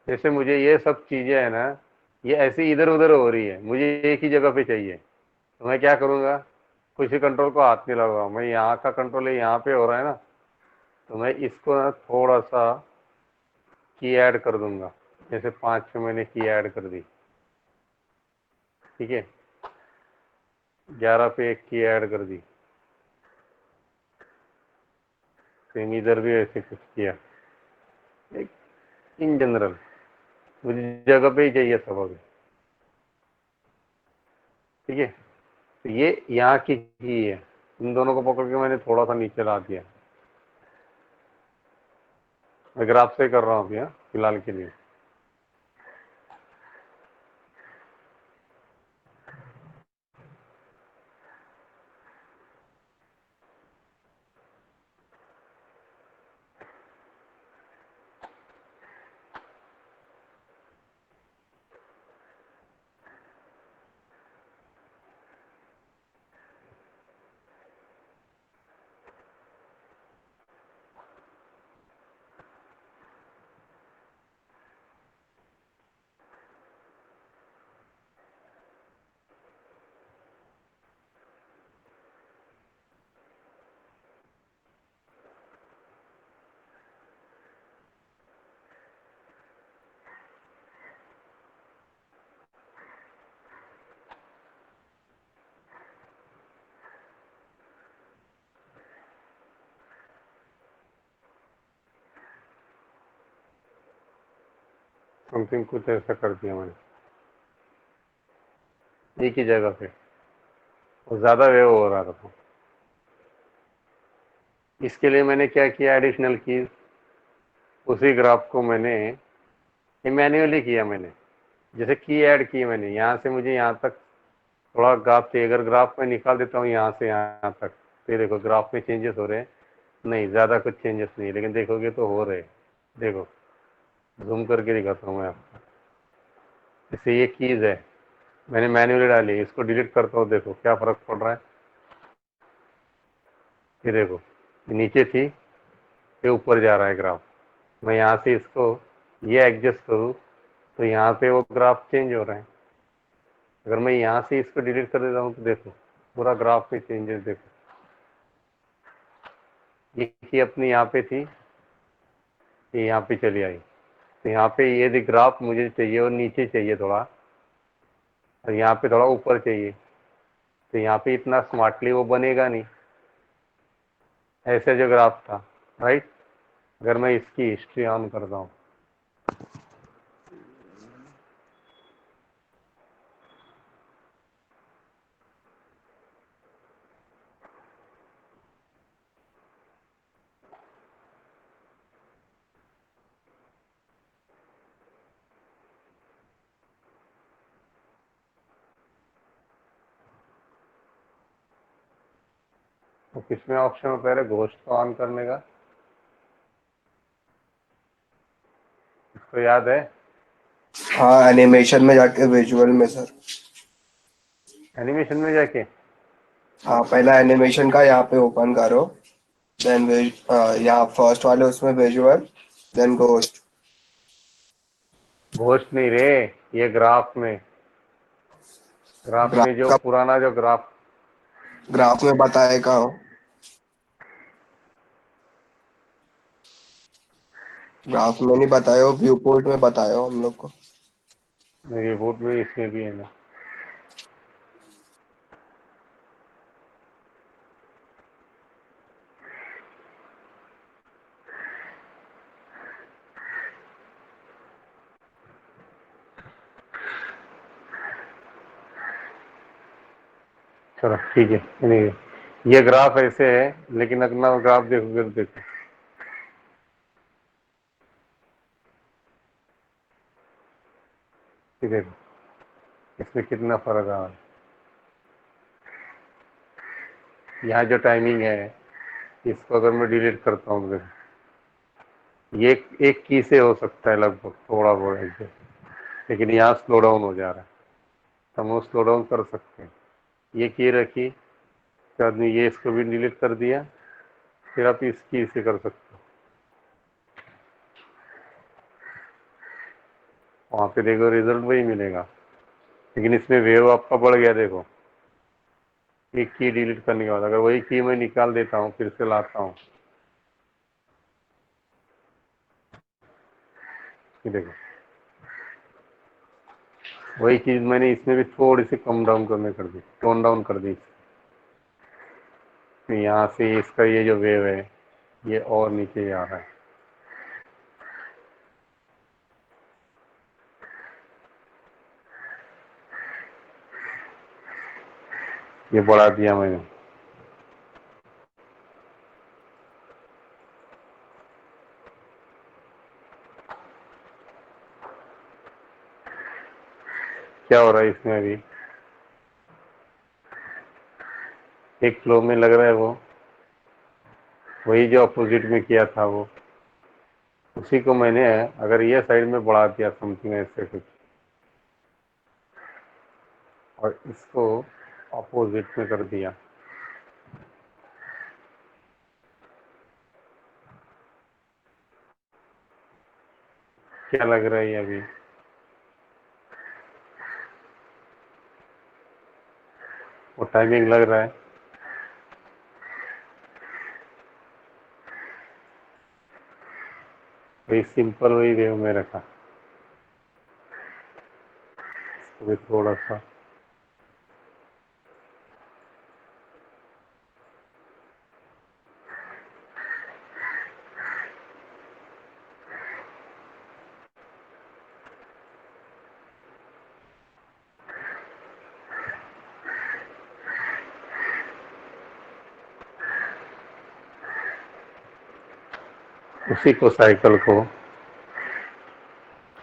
जैसे मुझे ये सब चीजें है ना, ये ऐसी इधर उधर हो रही है, मुझे एक ही जगह पे चाहिए, तो मैं क्या करूंगा, किसी कंट्रोल को हाथ नहीं लगाऊंगा, मैं यहाँ का कंट्रोल है यहाँ पे हो रहा है ना, तो मैं इसको ना थोड़ा सा की ऐड कर दूंगा, जैसे 5 पे मैंने की ऐड कर दी, ठीक है, 11 पे एक की ऐड कर दी, सेम इधर भी ऐसे कुछ किया, एक इन जनरल मुझे जगह पे ही चाहिए सब अभी, ठीक है। तो ये यहाँ की ही है, इन दोनों को पकड़ के मैंने थोड़ा सा नीचे ला दिया, मैं ग्राफ से कर रहा हूँ अभी, हाँ, फिलहाल के लिए। समथिंग कुछ ऐसा कर दिया मैंने एक ही जगह पे, और ज़्यादा वेव हो रहा था। इसके लिए मैंने क्या किया, एडिशनल कीज, उसी ग्राफ को मैंने मैन्युअली किया मैंने, जैसे की ऐड की मैंने, यहाँ से मुझे यहाँ तक थोड़ा ग्राफ चाहिए, अगर ग्राफ में निकाल देता हूँ यहाँ से यहाँ तक, तो ये देखो ग्राफ में चेंजेस हो रहे हैं, नहीं ज़्यादा कुछ चेंजेस नहीं, लेकिन देखोगे तो हो रहे हैं। देखो जूम करके दिखाता हूँ मैं आपको। जैसे ये कीज है, मैंने मैन्युअली डाली, इसको डिलीट करता हूँ, देखो क्या फर्क पड़ रहा है। ये देखो, ये नीचे थी, ये ऊपर जा रहा है ग्राफ। मैं यहाँ से इसको ये एडजस्ट करूँ तो यहाँ पे वो ग्राफ चेंज हो रहा है। अगर मैं यहाँ से इसको डिलीट कर देता हूँ तो देखो पूरा ग्राफ में चेंजेस देखो। ये अपनी यहाँ पे थी, ये यहाँ पे चली आई, तो यहाँ पे ये ग्राफ मुझे चाहिए और नीचे चाहिए थोड़ा, और यहाँ पे थोड़ा ऊपर चाहिए, तो यहाँ पे इतना स्मार्टली वो बनेगा नहीं, ऐसे जो ग्राफ था, राइट। अगर मैं इसकी हिस्ट्री ऑन करता हूँ, तो किसमें ऑप्शन होता है घोस्ट को ऑन करने का, इसको याद है? हाँ, एनिमेशन में जाके विजुअल में सर। एनिमेशन में जाके, हाँ, पहला एनिमेशन का यहाँ पे ओपन करो, देन यहाँ फर्स्ट वाले उसमें विजुअल, देन घोस्ट। घोस्ट नहीं रे, ये ग्राफ में, ग्राफ ग्राफ में जो का पुराना जो ग्राफ, ग्राफ में बताएगा हो, ग्राफ में नहीं बताया हो, व्यू पोर्ट में बताया हो हम लोग को। रिपोर्ट में इसमें भी है ना। चलो ठीक है, नहीं ये ग्राफ ऐसे है, लेकिन अगला ग्राफ देखोगे तो देखो, ये देखो इसमें कितना फर्क आ रहा है। यहाँ जो टाइमिंग है, इसको अगर मैं डिलीट करता हूँ तो देखो, ये एक की से हो सकता है लगभग थोड़ा बहुत एडजस्ट, लेकिन यहाँ स्लो डाउन हो जा रहा है, तो हम स्लो डाउन कर सकते हैं। ये की रखी, उसके बाद में ये इसको भी डिलीट कर दिया, फिर आप इस की से कर सकते हो। वहाँ पे देखो रिजल्ट वही मिलेगा, लेकिन इसमें वेव आपका बढ़ गया। देखो एक की डिलीट करने के बाद अगर वही की मैं निकाल देता हूँ, फिर से लाता हूँ, ये देखो वही चीज मैंने इसमें भी थोड़ी सी कम डाउन करने कर दी, टोन डाउन कर दी। तो यहाँ से इसका ये जो वेव है ये और नीचे आ रहा है। ये बढ़ा दिया मैंने, क्या हो रहा है इसमें अभी, एक फ्लो में लग रहा है वो, वही जो अपोजिट में किया था वो, उसी को मैंने अगर ये साइड में बढ़ा दिया समथिंग ऐसे कुछ, और इसको अपोजिट में कर दिया, क्या लग रहा है ये अभी, वो टाइमिंग लग रहा है। वही सिंपल वही वेव में रखा, इसको भी थोड़ा सा उसी को साइकिल को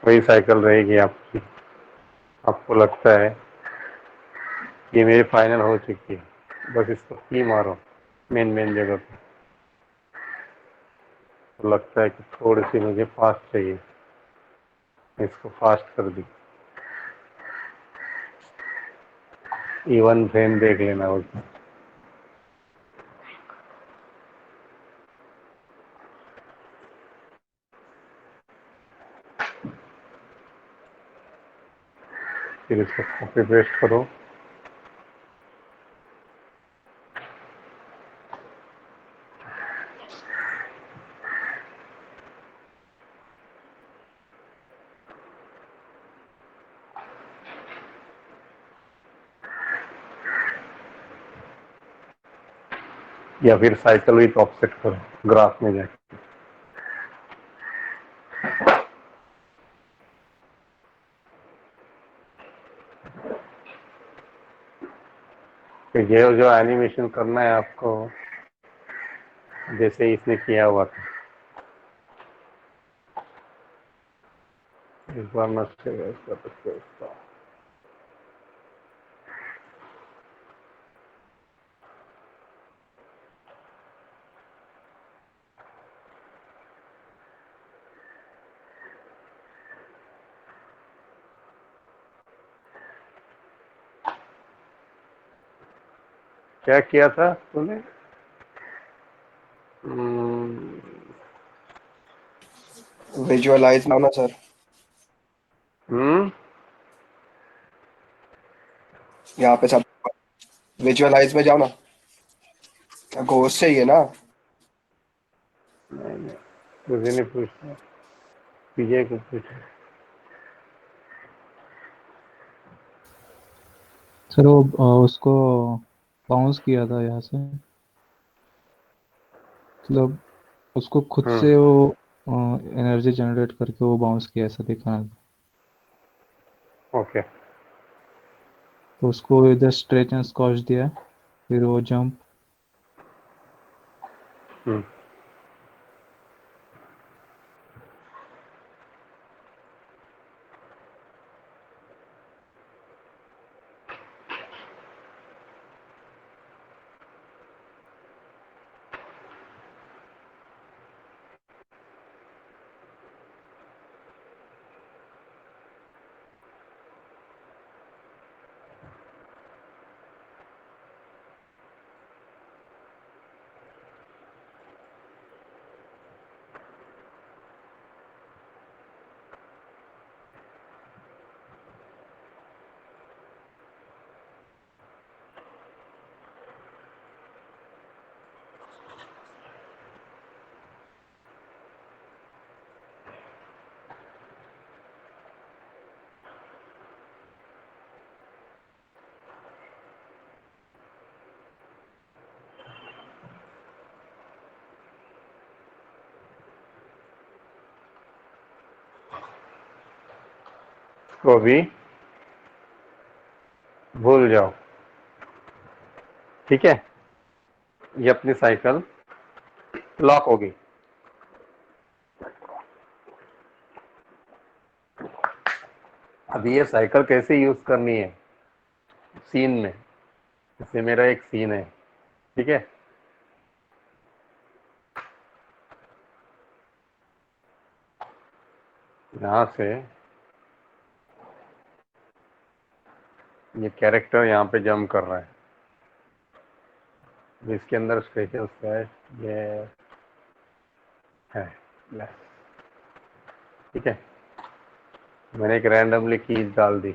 वही साइकिल रहेगी आपकी। आपको लगता है कि मेरी फाइनल हो चुकी है, बस इसको की मारो मेन मेन जगह पे, तो लगता है कि थोड़ी सी मुझे फास्ट चाहिए, इसको फास्ट कर दी। इवन फ्रेम देख लेना उसमें। फिर इसको कॉपी पेस्ट करो। या फिर साइकिल विथ ऑफसेट करो ग्राफ में जाके। तो ये जो एनिमेशन करना है आपको, जैसे इसने किया हुआ था, इस बार मैं इसका क्या किया था तूने? विजुअलाइज ना सर, हम्म यहाँ पे सब विजुअलाइज में जाओ ना, घोष चाहिए ना। नहीं नहीं, मुझे नहीं पूछना, विजय को पूछो। सर वो उसको बाउंस किया था यहाँ से, मतलब उसको खुद हम्म से वो एनर्जी जनरेट करके वो बाउंस किया, ऐसा दिखा। ओके। तो उसको इधर स्ट्रेच एंड स्क्वॉश दिया, फिर वो जंप। हम्म तो अभी भूल जाओ, ठीक है? ये अपनी साइकिल लॉक होगी। अब ये साइकिल कैसे यूज करनी है सीन में, जैसे मेरा एक सीन है, ठीक है? यहाँ से ये कैरेक्टर यहाँ पे जंप कर रहा है, इसके अंदर स्पेशल स्क्रैच ये है, ठीक है? मैंने एक रैंडमली कीज डाल दी।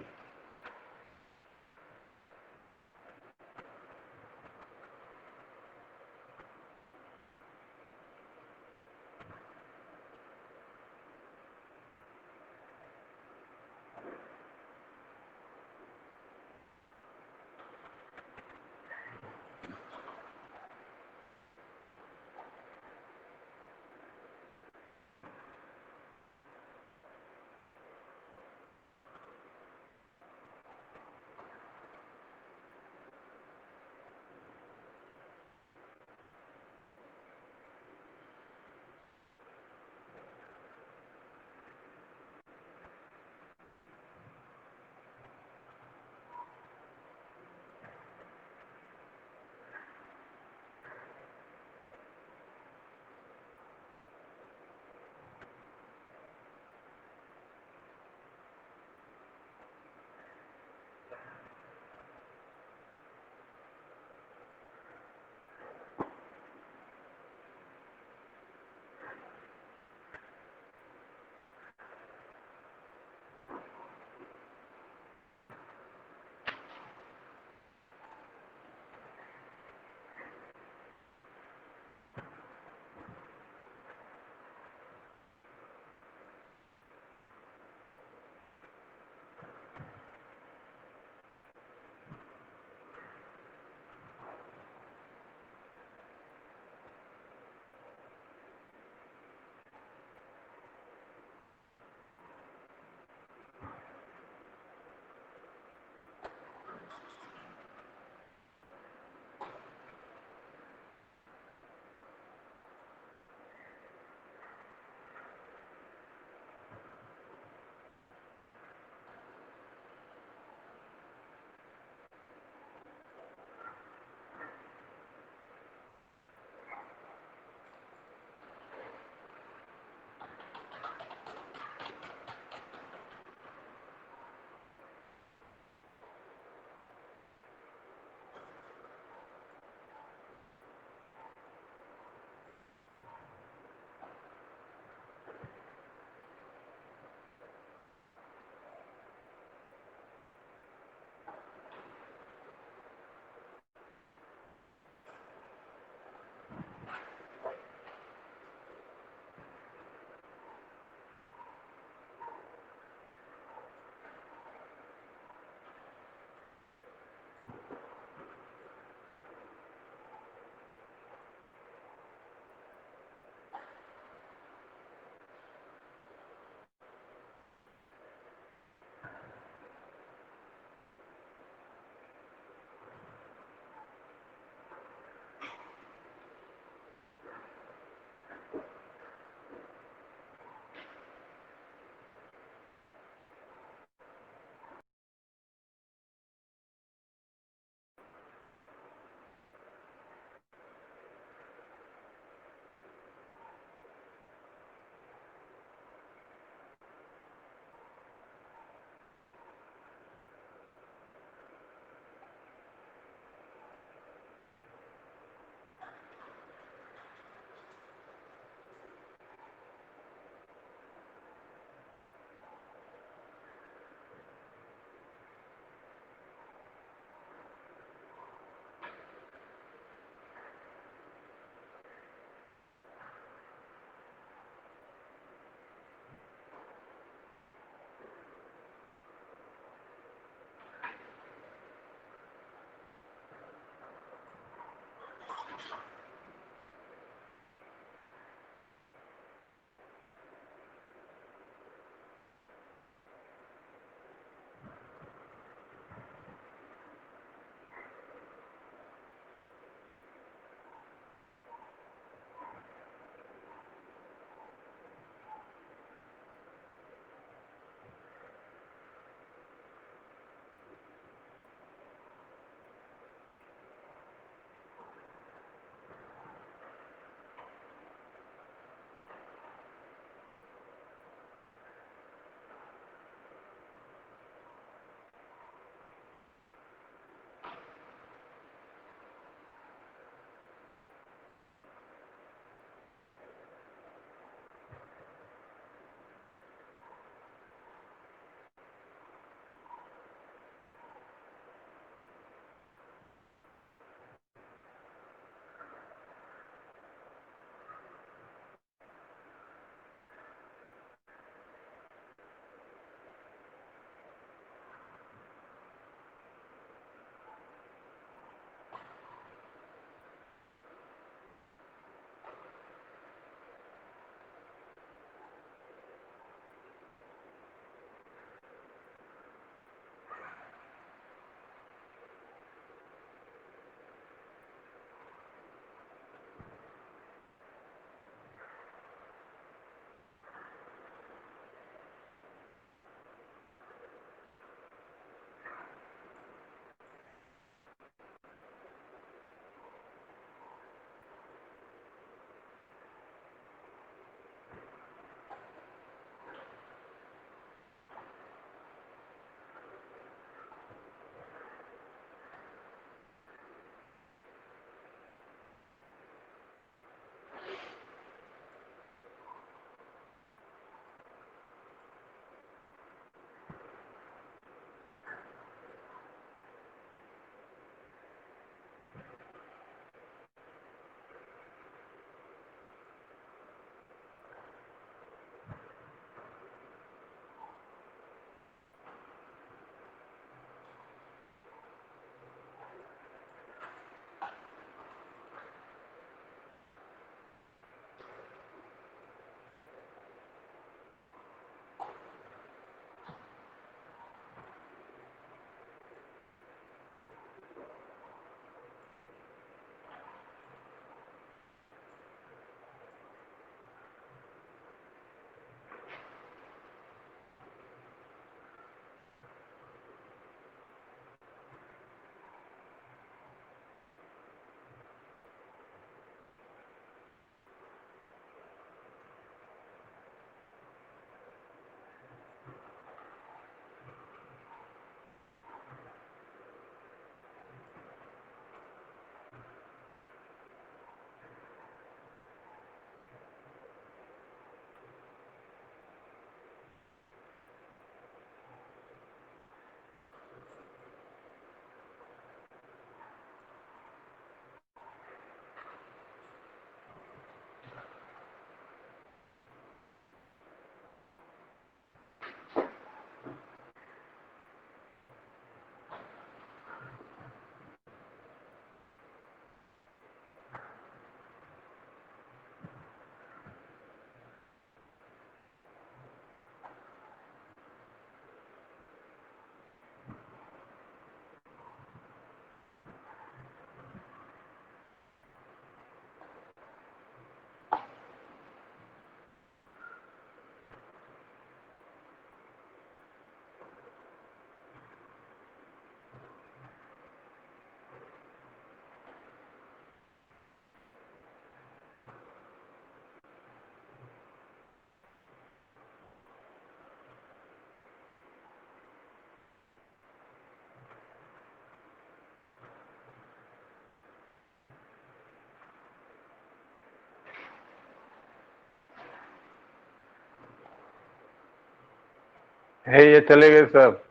है, ये चले गए सब।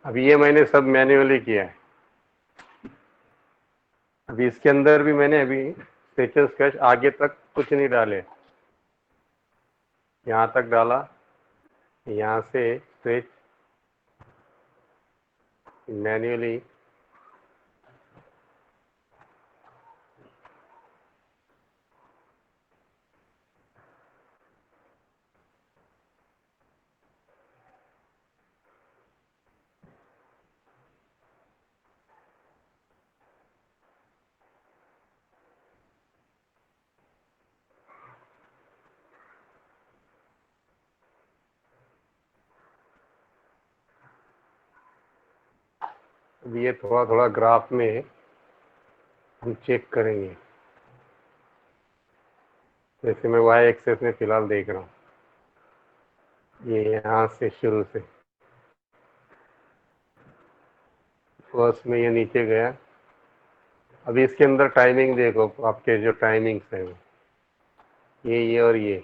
अभी ये मैंने सब मैन्युअली किया है। अभी इसके अंदर भी मैंने अभी स्केचेस स्केच आगे तक कुछ नहीं डाले, यहाँ तक डाला, यहाँ से स्केच मैन्युअली। अभी ये थोड़ा थोड़ा ग्राफ में हम चेक करेंगे। जैसे मैं वाई एक्सेस में फिलहाल देख रहा हूँ, ये यहाँ से शुरू से फर्स्ट में ये नीचे गया। अभी इसके अंदर टाइमिंग देखो, आपके जो टाइमिंग्स है वो ये और ये,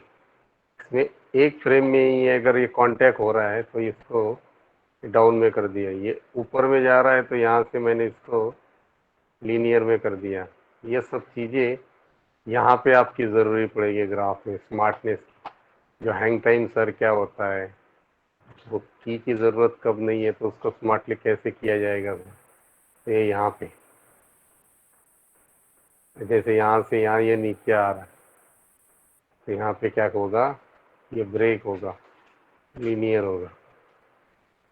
इसमें एक फ्रेम में ही अगर ये कांटेक्ट हो रहा है तो इसको डाउन में कर दिया। ये ऊपर में जा रहा है तो यहाँ से मैंने इसको लीनियर में कर दिया। ये सब चीज़ें यहाँ पे आपकी ज़रूरी पड़ेगी ग्राफ में। स्मार्टनेस, जो हैंग टाइम सर क्या होता है, वो की ज़रूरत कब नहीं है, तो उसको स्मार्टली कैसे किया जाएगा। तो ये यहाँ पे, जैसे यहाँ से यहाँ ये नीचे आ रहा है तो यहाँ पे क्या होगा, ये ब्रेक होगा, लीनियर होगा,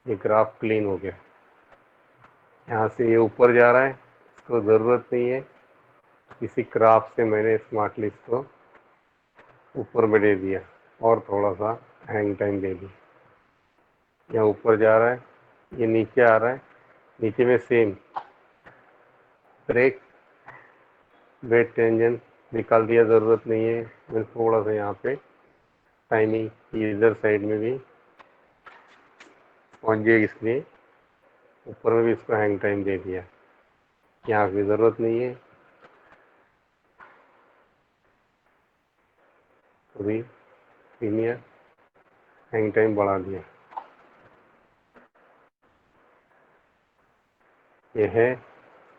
ये ग्राफ क्लीन हो गया। यहाँ से ये ऊपर जा रहा है, इसको ज़रूरत नहीं है, किसी ग्राफ से मैंने स्मार्टली इसको ऊपर में दे दिया और थोड़ा सा हैंग टाइम दे दिया। यहाँ ऊपर जा रहा है, ये नीचे आ रहा है, नीचे में सेम ब्रेक वेट टेंजेंट निकाल दिया, ज़रूरत नहीं है। मैं थोड़ा सा यहाँ पे टाइमिंग इधर साइड में भी पहुँच जाएगी, इसलिए ऊपर में भी इसको हैंग टाइम दे दिया। यहाँ की ज़रूरत नहीं है, अभी सीनियर हैंग टाइम बढ़ा दिया। ये है,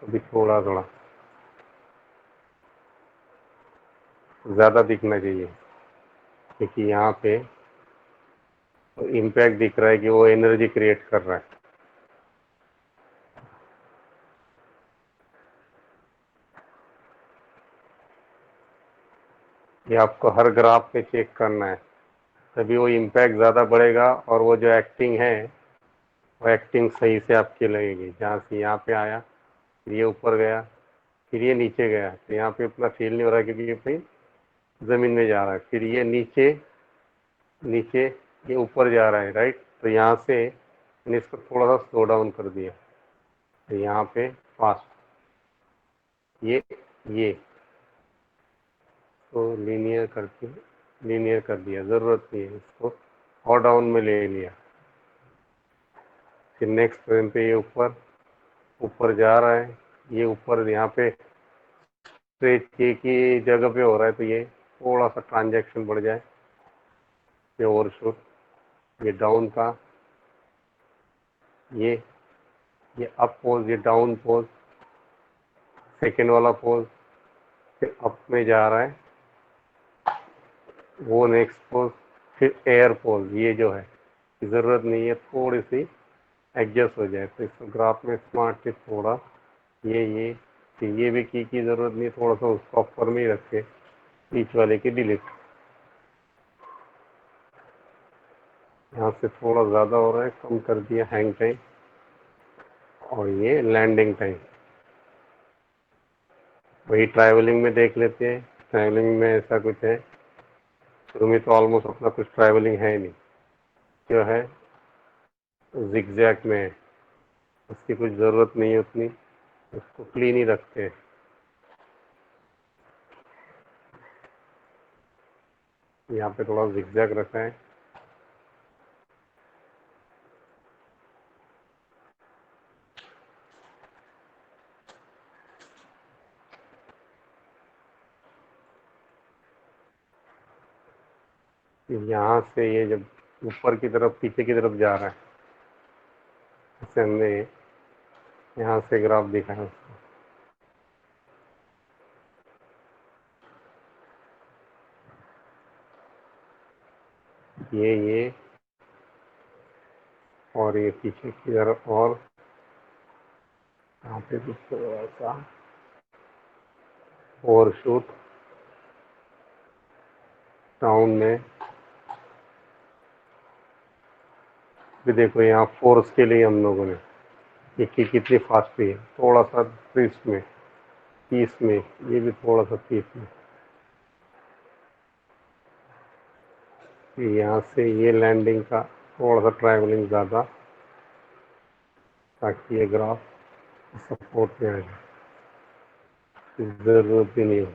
अभी थोड़ा थोड़ा ज़्यादा दिखना चाहिए, क्योंकि यहाँ पे इम्पैक्ट दिख रहा है कि वो एनर्जी क्रिएट कर रहा है। ये आपको हर ग्राफ पे चेक करना है, तभी वो इम्पैक्ट ज़्यादा बढ़ेगा और वो जो एक्टिंग है वो एक्टिंग सही से आपकी लगेगी। जहाँ से यहाँ पे आया, फिर ये ऊपर गया, फिर ये नीचे गया, तो यहाँ पे उतना फील नहीं हो रहा क्योंकि ये अपनी ज़मीन में जा रहा है। फिर ये नीचे नीचे, ये ऊपर जा रहा है, राइट। तो यहाँ से मैंने इसको थोड़ा सा स्लो डाउन कर दिया, तो यहाँ पे फास्ट ये तो लीनियर कर दिया, ज़रूरत नहीं है, इसको और डाउन में ले लिया। फिर नेक्स्ट फ्रेम पे ये ऊपर जा रहा है, ये ऊपर यहाँ पे स्ट्रेच की जगह पे हो रहा है, तो ये थोड़ा सा ट्रांजैक्शन बढ़ जाए, ये ओवरशूट, ये डाउन का, ये अप पोज, ये डाउन पोज, सेकेंड वाला पोज, फिर अप में जा रहा है वो नेक्स्ट पोज, फिर एयर पोज। ये जो है ज़रूरत नहीं है, थोड़ी सी एडजस्ट हो जाए। तो इसको ग्राफ में स्मार्ट से थोड़ा ये फिर ये भी की ज़रूरत नहीं, थोड़ा सा उसको ऊपर में ही रखे, बीच वाले की डिलीट। यहाँ से थोड़ा ज़्यादा हो रहा है, कम कर दिया हैंग टाइम, और ये लैंडिंग टाइम। वही ट्रैवलिंग में देख लेते हैं। ट्रैवलिंग में ऐसा कुछ है, शुरू में तो ऑलमोस्ट अपना कुछ ट्रैवलिंग है नहीं, जो है जिगजैग में है, उसकी कुछ ज़रूरत नहीं है उतनी। उसको क्लीन ही रखते हैं। यहाँ पे थोड़ा जिगजैग रखा है। यहाँ से ये जब ऊपर की तरफ पीछे की तरफ जा रहा है, जैसे हमने यहाँ से ग्राफ दिखा है उसको, ये और ये पीछे की तरफ, और यहाँ पे भी थोड़ा सा ओवरशूट डाउन में भी। देखो यहाँ फोर्स के लिए हम लोगों ने ये कितनी फास्ट है, थोड़ा सा 30 में 30 में, ये भी थोड़ा सा 30 में। यहाँ से ये लैंडिंग का थोड़ा सा ट्रैवलिंग ज़्यादा, ताकि ये ग्राफ सपोर्ट में आ जाए, ज़रूरत ही नहीं हो।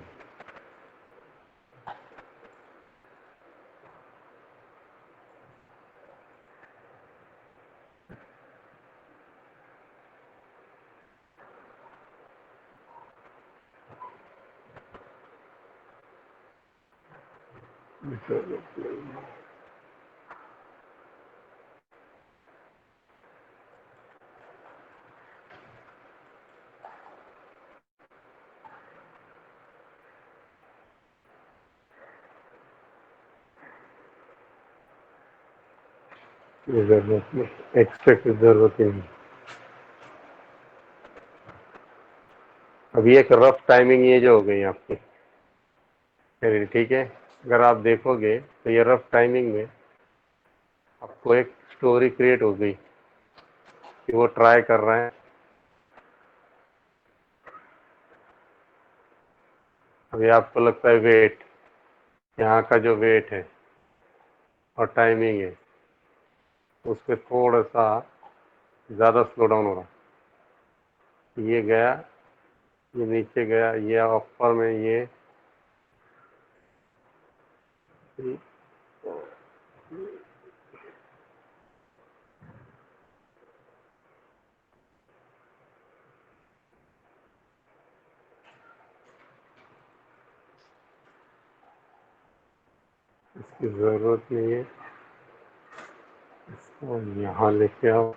ज़रूरत नहीं, एक्सपेक्ट ज़रूरत ही नहीं। अभी एक रफ टाइमिंग ये जो हो गई आपकी, चलिए ठीक है। अगर आप देखोगे तो ये रफ टाइमिंग में आपको एक स्टोरी क्रिएट हो गई कि वो ट्राई कर रहे हैं। अभी आपको लगता है वेट, यहाँ का जो वेट है और टाइमिंग है, उस पर थोड़ा सा ज़्यादा स्लो डाउन हो रहा। ये गया, ये नीचे गया, ये ऊपर में ये इसकी ज़रूरत नहीं है। इसको यहाँ लेके आओ।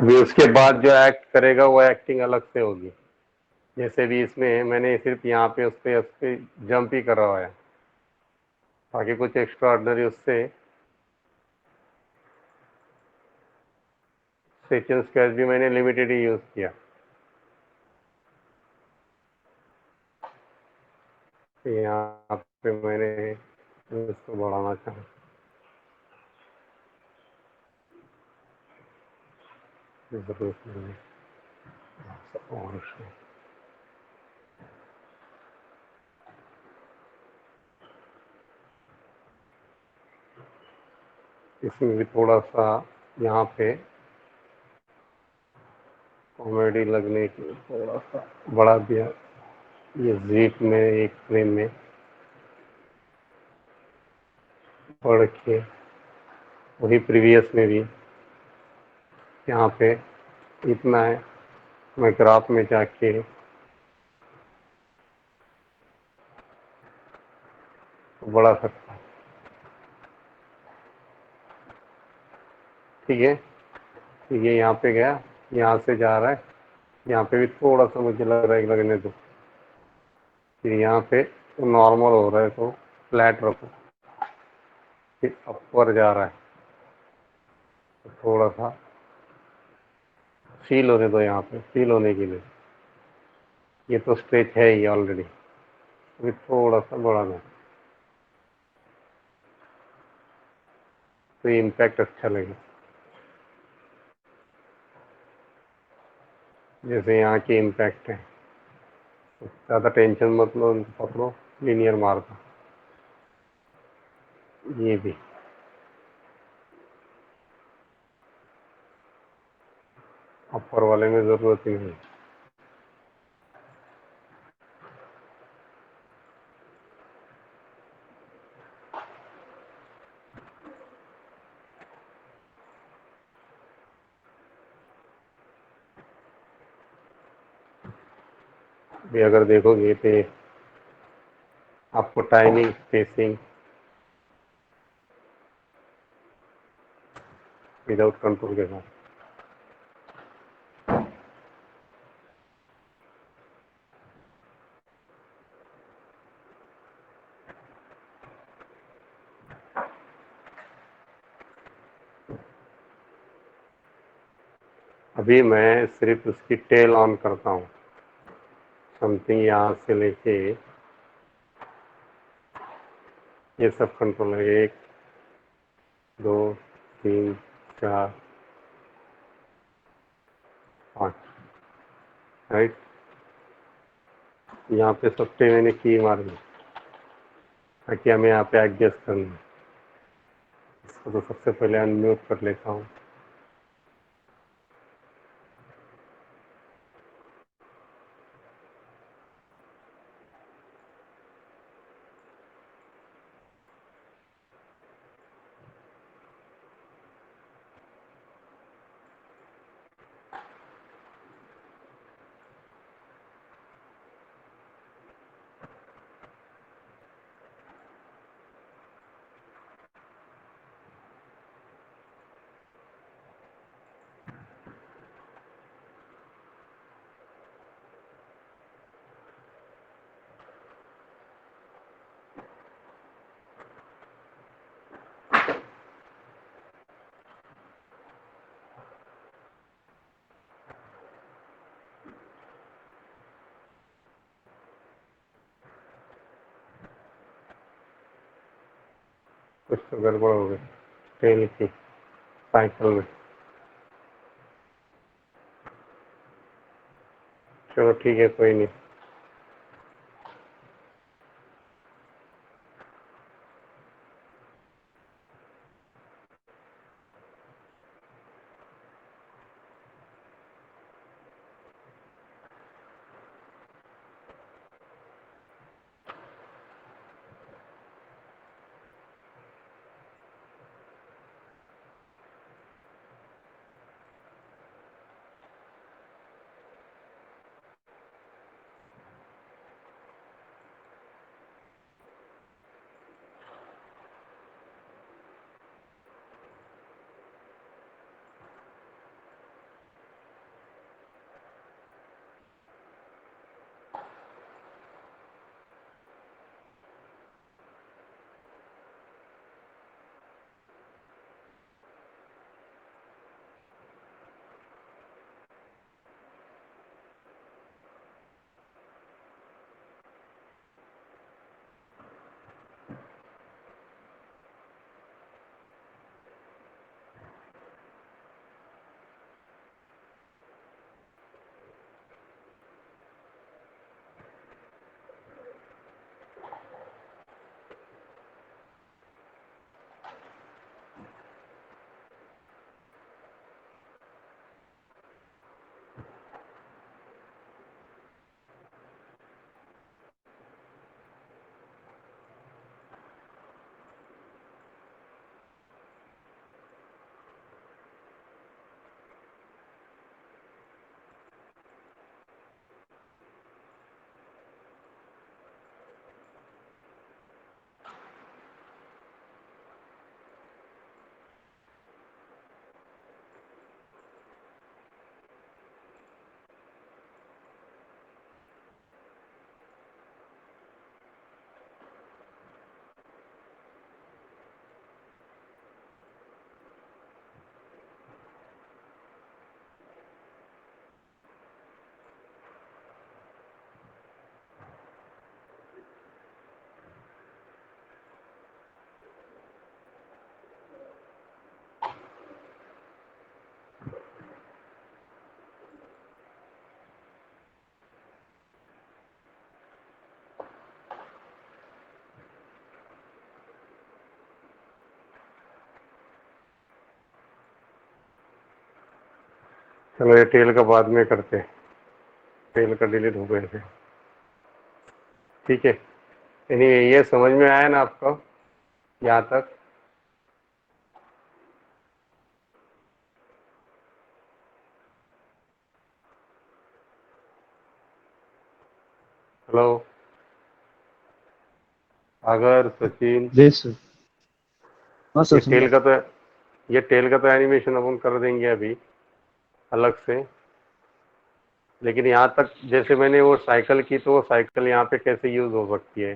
भी उसके बाद जो एक्ट करेगा वो एक्टिंग अलग से होगी। जैसे भी इसमें मैंने सिर्फ यहाँ पे उस पे जंप ही करा हुआ है, बाकी कुछ एक्स्ट्रा ऑर्डिनरी उससे सेक्शन स्क्वायर भी मैंने लिमिटेड ही यूज किया। तो यहाँ पे मैंने इसको बढ़ाना चाहा। जरूरत नहीं है। और इसमें भी थोड़ा सा यहाँ पे कॉमेडी लगने के लिए थोड़ा सा बढ़ा दिया। ये जीप में एक फ्रेम में पढ़ के, वही प्रीवियस में भी यहाँ पे इतना है, मैं ग्राफ में जाके बढ़ा सकता हूँ। ठीक है, ठीक है। यहाँ पे गया, यहाँ से जा रहा है, यहाँ पे भी थोड़ा सा मुझे लग रहा है लगने दो। फिर यहाँ पे तो नॉर्मल हो रहा है तो फ्लैट रखो, फिर अपर जा रहा है तो थोड़ा सा फील होने दो। यहाँ पे फील होने के लिए ये तो स्ट्रेच है ही ऑलरेडी, फिर थोड़ा सा बढ़ाना तो ये इम्पैक्ट अच्छा लगेगा। जैसे यहाँ की इम्पैक्ट है, ज़्यादा टेंशन मत लो, इनको पकड़ो, लीनियर मार्क। ये भी अपर वाले में ज़रूरत ही नहीं। भी अगर देखोगे तो आपको टाइमिंग स्पेसिंग विदाउट कंट्रोल के साथ अभी मैं सिर्फ उसकी टेल ऑन करता हूँ। समथिंग यहाँ से लेके ये सब कंट्रोल है, 1 2 3 4 5, राइट। यहाँ पे सबसे मैंने की मारी ताकि हमें यहाँ पे एडजस्ट करना है। इसको तो सबसे पहले अनम्यूट कर लेता हूँ। कुछ तो गड़बड़ हो गई टेल की साइकिल में। चलो ठीक है, कोई नहीं। चलो ये टेल का बाद में करते हैं, टेल का डिलीट हो गए थे। ठीक है, एनीवे ये समझ में आया ना आपको यहाँ तक? हेलो सागर, सचिन, जी सर। हाँ ये सर समझा। टेल का तो ये टेल का तो एनिमेशन अपन कर देंगे अभी अलग से, लेकिन यहाँ तक जैसे मैंने वो साइकिल की, तो वो साइकिल यहाँ पे कैसे यूज हो सकती है,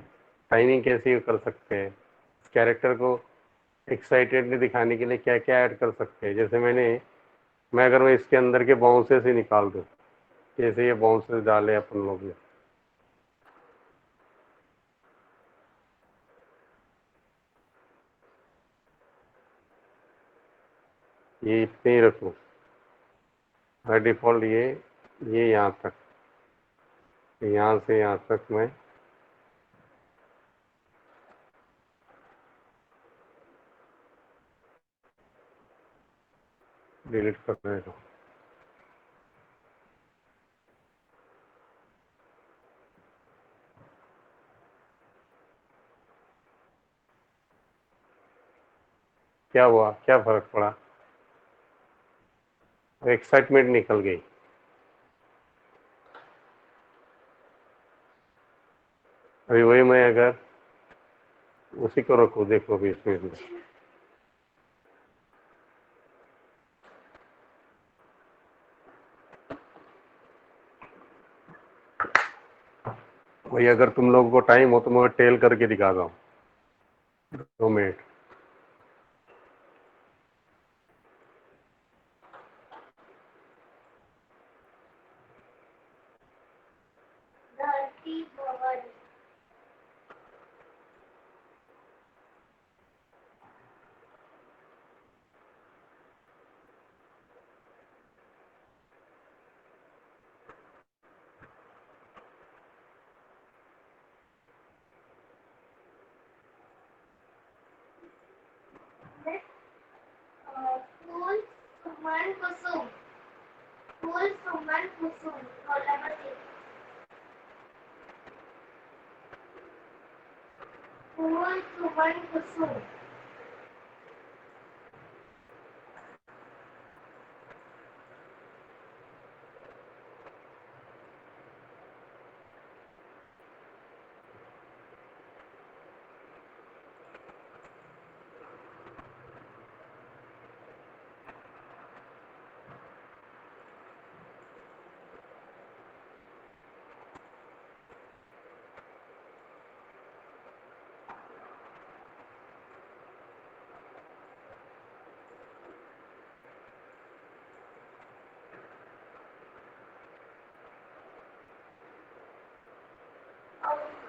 टाइमिंग कैसे यूज कर सकते हैं, कैरेक्टर को एक्साइटेडली दिखाने के लिए क्या क्या ऐड कर सकते हैं। जैसे मैं अगर मैं इसके अंदर के बाउंसेस ही निकाल दूँ, जैसे ये बाउंसेस डाले अपन लोग ने, ये इतने ही रखूँ, बाय डिफॉल्ट ये यहाँ तक, यहाँ से यहाँ तक मैं डिलीट कर देता हूँ। क्या हुआ, क्या फर्क पड़ा? एक्साइटमेंट निकल गई। अभी वही मैं अगर उसी को रखूँ, देखो अभी इसमें वही, अगर तुम लोगों को टाइम हो तो मैं टेल करके दिखाता हूँ, 2 मिनट। धरती भवन। फूल सुमन कुसुम, फूल सुमन कुसुम, रोल नंबर 6। फूल सुमन कुसुम।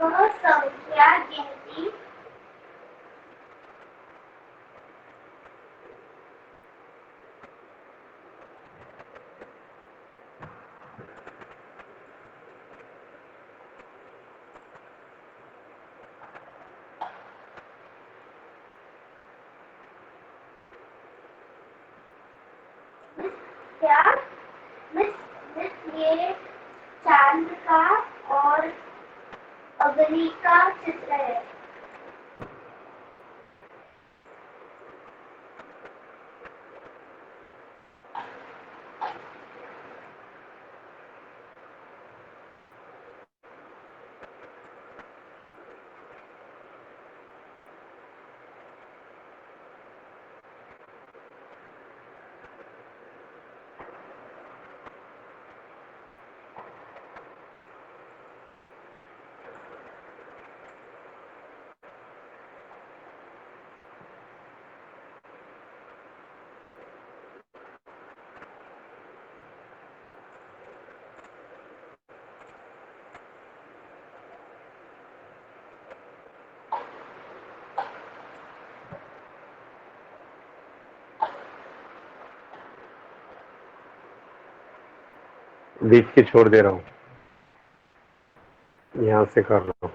अंक संख्या गिनती। क्या मिस मिस ये चांद का और अग्नि का चित्र है। बीच की छोड़ दे रहा हूँ, यहाँ से कर रहा हूँ।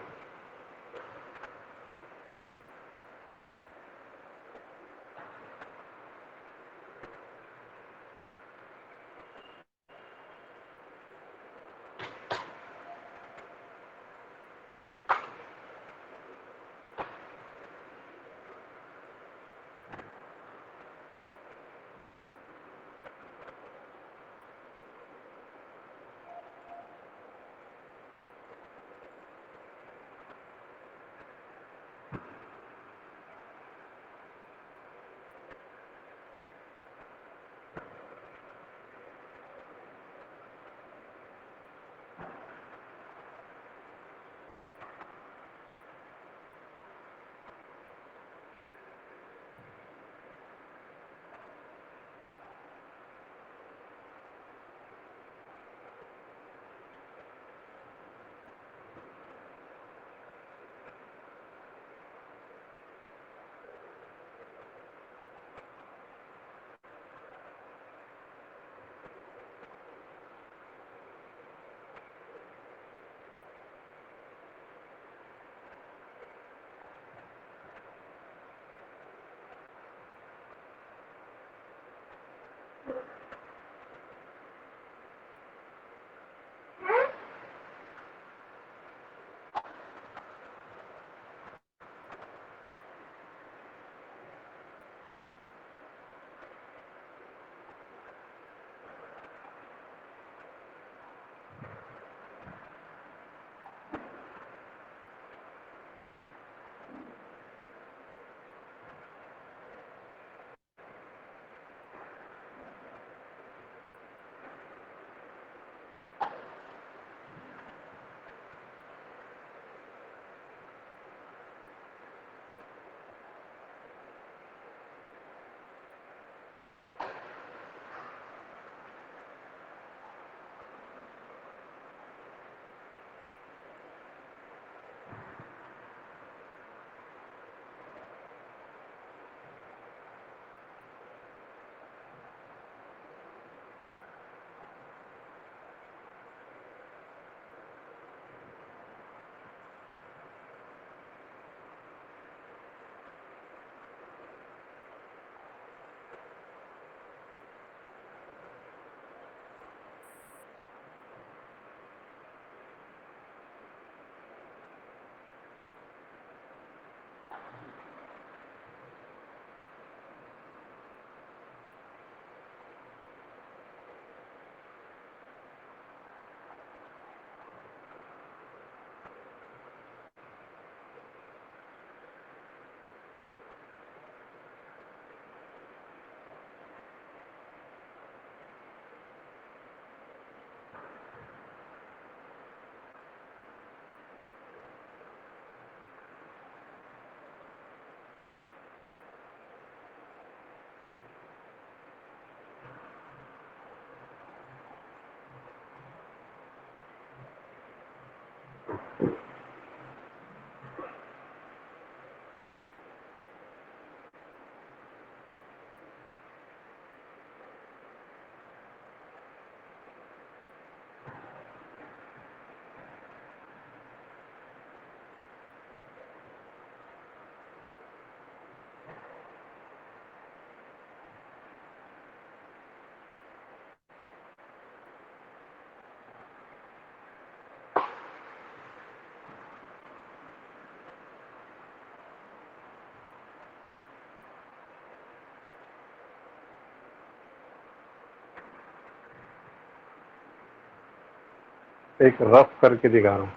एक रफ करके दिखा रहा हूँ।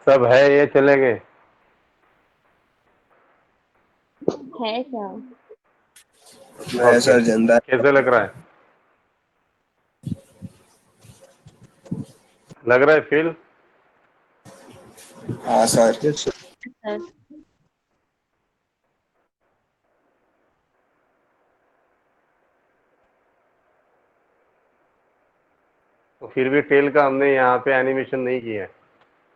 सब है, ये चले गए? है क्या? मैं सर जिंदा है। कैसे लग रहा है? लग रहा है फील? हाँ सर। Yes sir. सर तो फिर भी टेल का हमने यहाँ पे एनिमेशन नहीं किया है।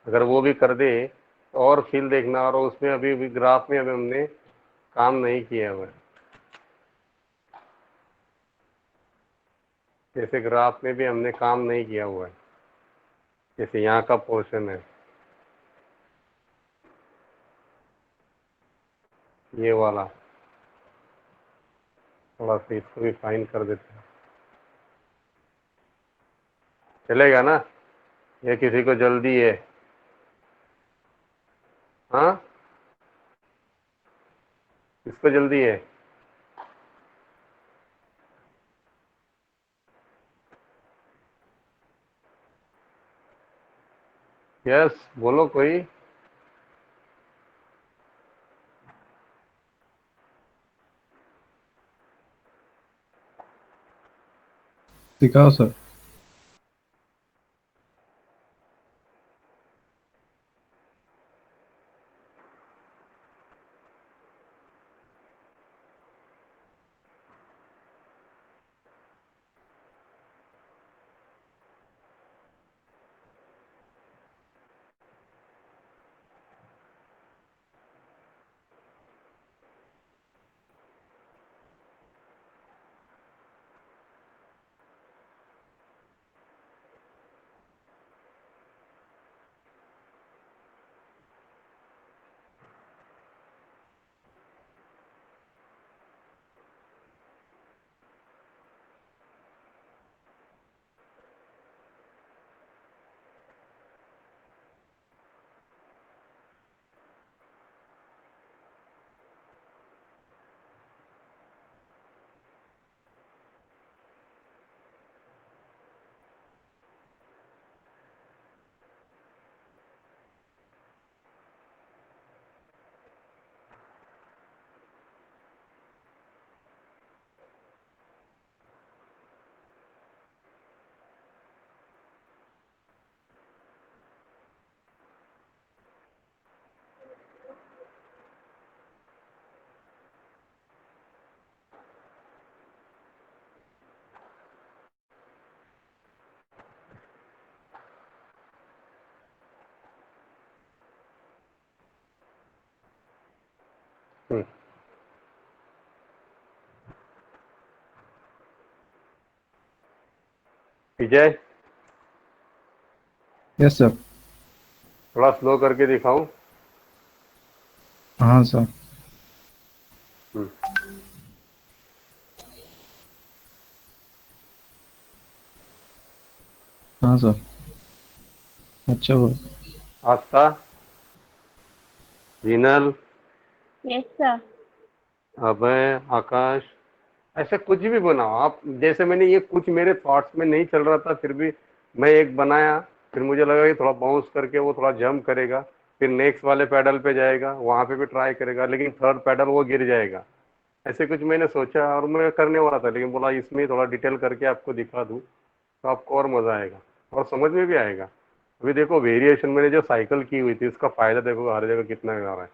अगर वो भी कर दे तो और फील देखना, और उसमें अभी भी ग्राफ में अभी हमने काम नहीं किया हुआ है। जैसे ग्राफ में भी हमने काम नहीं किया हुआ है, जैसे यहाँ का पोर्शन है ये वाला, थोड़ा सा इसको भी फाइन कर देते हैं, चलेगा ना? ये किसी को जल्दी है? हाँ, किसको जल्दी है? यस, बोलो कोई। दिखाओ सर। हम्म, विजय, यस सर। थोड़ा स्लो करके दिखाऊं? हाँ सर। हम्म, हाँ सर। अच्छा हुआ। आस्था, जिनल, यस सर। अभय, आकाश, ऐसे कुछ भी बनाओ आप। जैसे मैंने ये कुछ मेरे थॉट्स में नहीं चल रहा था, फिर भी मैं एक बनाया, फिर मुझे लगा कि थोड़ा बाउंस करके वो थोड़ा जंप करेगा, फिर नेक्स्ट वाले पैडल पे जाएगा, वहाँ पे भी ट्राई करेगा, लेकिन थर्ड पैडल वो गिर जाएगा। ऐसे कुछ मैंने सोचा और मैं करने वाला था, लेकिन बोला इसमें थोड़ा डिटेल करके आपको दिखा दूँ तो आपको और मज़ा आएगा और समझ में भी आएगा। अभी देखो वेरिएशन मैंने जो साइकिल की हुई थी उसका फ़ायदा देखो हर जगह कितना आ रहा है।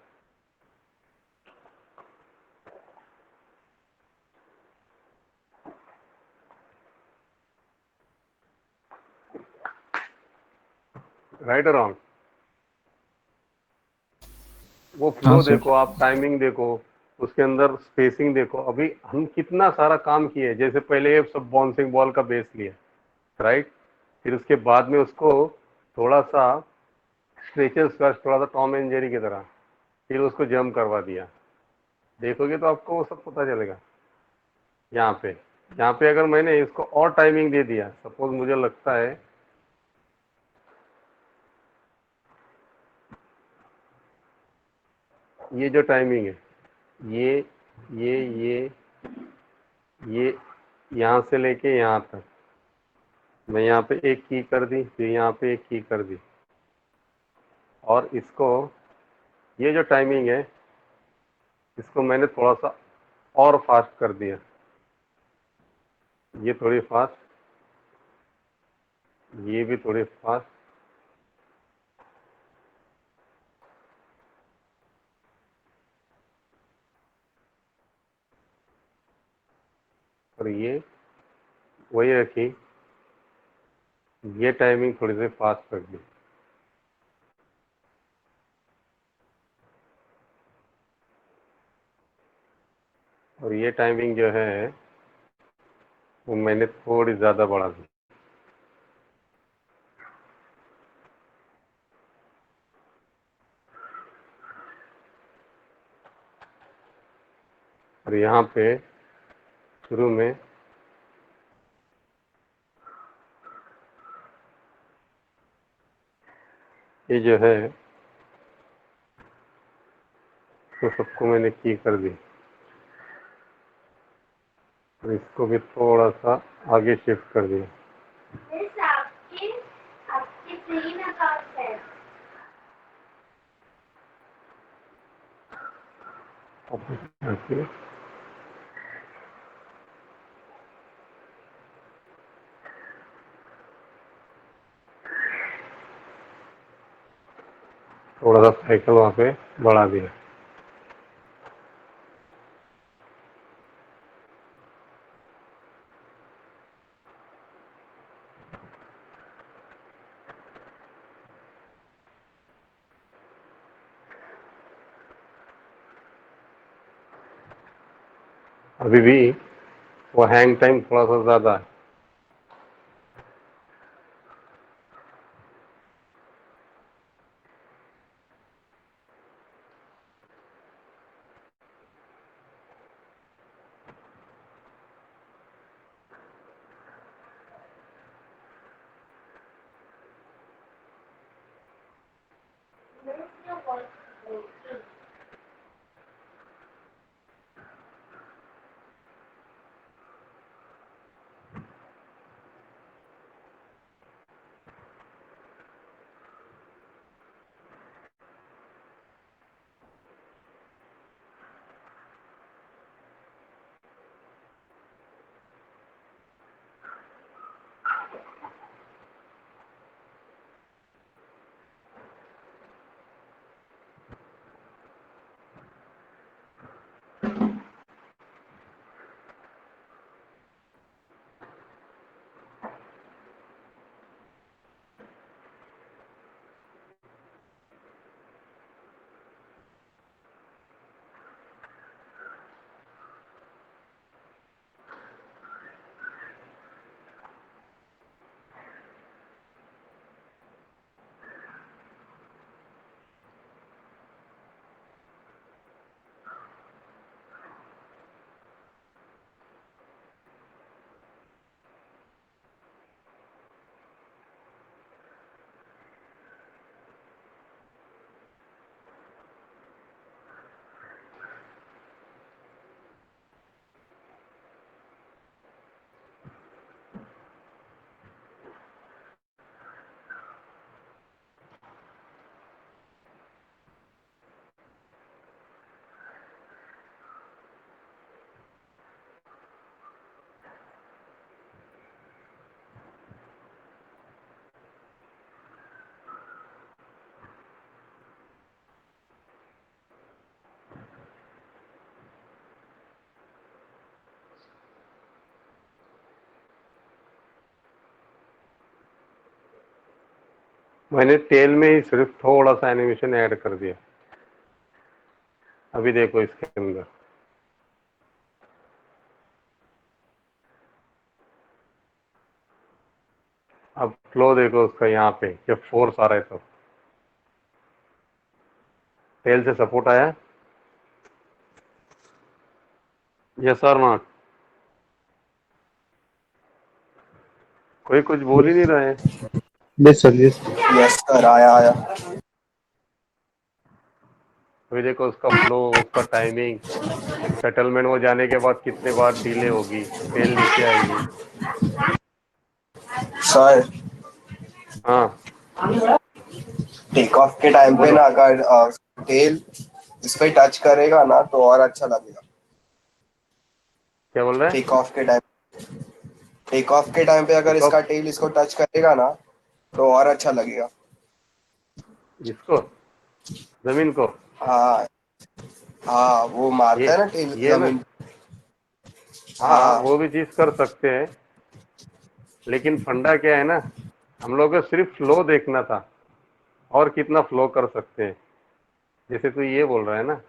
राइट और रॉन्ग? वो हाँ फ्लो सर। देखो आप, टाइमिंग देखो, उसके अंदर स्पेसिंग देखो। अभी हम कितना सारा काम किए, जैसे पहले ये सब बाउंसिंग बॉल का बेस लिया, राइट, फिर उसके बाद में उसको थोड़ा सा स्ट्रेचेस का, थोड़ा सा टॉम एंड जेरी की तरह, फिर उसको जंप करवा दिया। देखोगे तो आपको वो सब पता चलेगा। यहाँ पे अगर मैंने इसको और टाइमिंग दे दिया, सपोज मुझे लगता है ये जो टाइमिंग है, ये ये ये यहाँ से लेके यहाँ तक मैं यहाँ पे एक की कर दी, फिर यहाँ पे एक की कर दी, और इसको, ये जो टाइमिंग है इसको मैंने थोड़ा सा और फास्ट कर दिया, ये थोड़ी फास्ट, ये भी थोड़ी फास्ट, और ये वही रखी, ये टाइमिंग थोड़ी सी फास्ट कर दी। और ये टाइमिंग जो है वो मैंने थोड़ी ज़्यादा बढ़ा दी। और यहाँ पे शुरू में ये जो है तो सबको मैंने की कर दी, और इसको भी थोड़ा सा आगे शिफ्ट कर दिया। This आपके फ्री में अकाउंट है। ओके, थोड़ा सा साइकिल वहाँ पे बढ़ा दिया। अभी भी वो हैंग टाइम थोड़ा सा ज़्यादा है। Where's your voice? मैंने टेल में ही सिर्फ थोड़ा सा एनिमेशन ऐड कर दिया। अभी देखो इसके अंदर अब फ्लो देखो उसका, यहाँ पे जब फोर्स आ रहा है तो टेल से सपोर्ट आया। यस और नॉट? कोई कुछ बोल ही नहीं रहा है। Yes sir yes. Yes sir, आया आया। अभी देखो उसका फ्लो, उसका टाइमिंग, सेटलमेंट हो जाने के बाद कितने बार डिले होगी, टेल नीचे आएगी। सर, हाँ टेक ऑफ के टाइम पे बोलो। ना अगर टेल इस पे टच करेगा ना तो और अच्छा लगेगा। क्या बोल रहा है? टेक ऑफ के टाइम पे अगर टेक ऑफ इसका टेल इसको टच करेगा ना तो और अच्छा लगेगा। इसको, जमीन को? हाँ हाँ, वो ये मारता है ना टेल ये ना, जमीन। हाँ हाँ वो भी चीज कर सकते हैं, लेकिन फंडा क्या है ना, हम लोग को सिर्फ फ्लो देखना था और कितना फ्लो कर सकते हैं, जैसे तू ये बोल रहा है ना।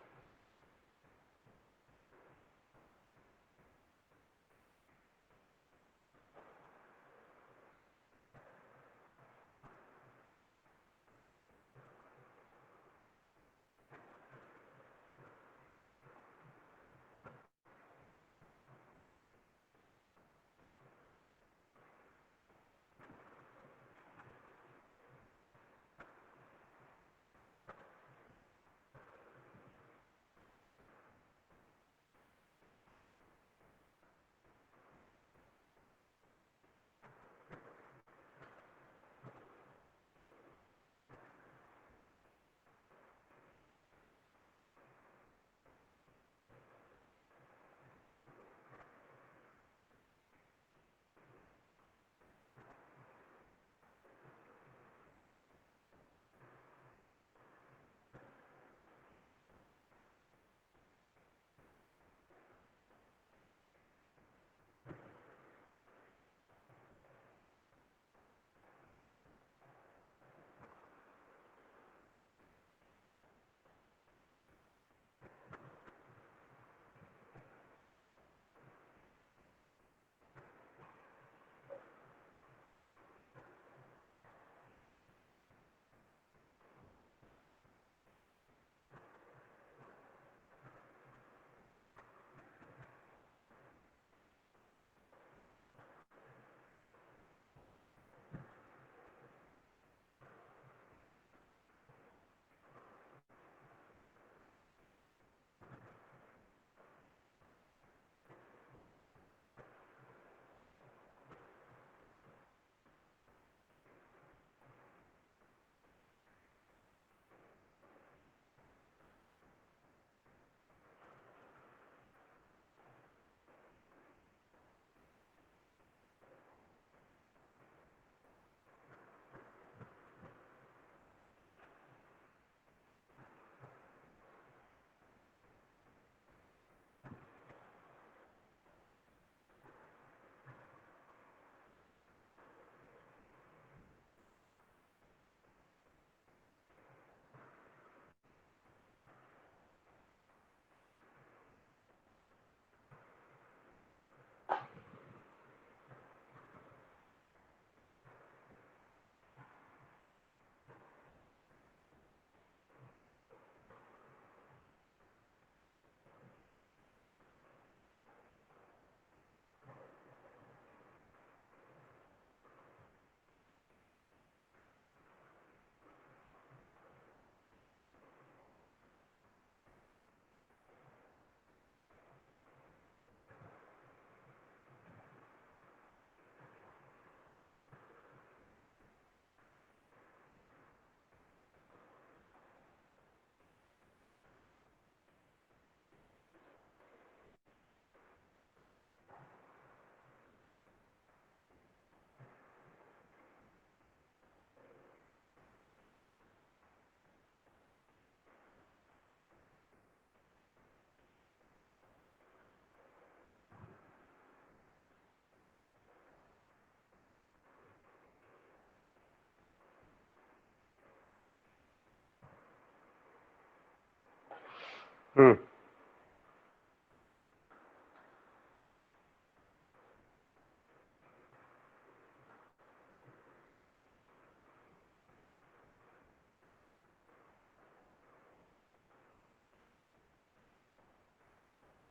हम्म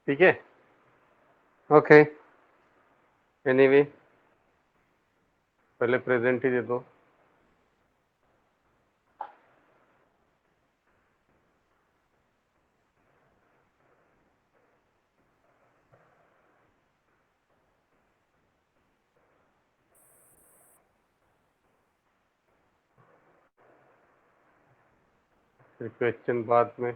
ठीक है, ओके। एनीवे पहले प्रेजेंट ही दे दो। फिर क्वेश्चन बाद में।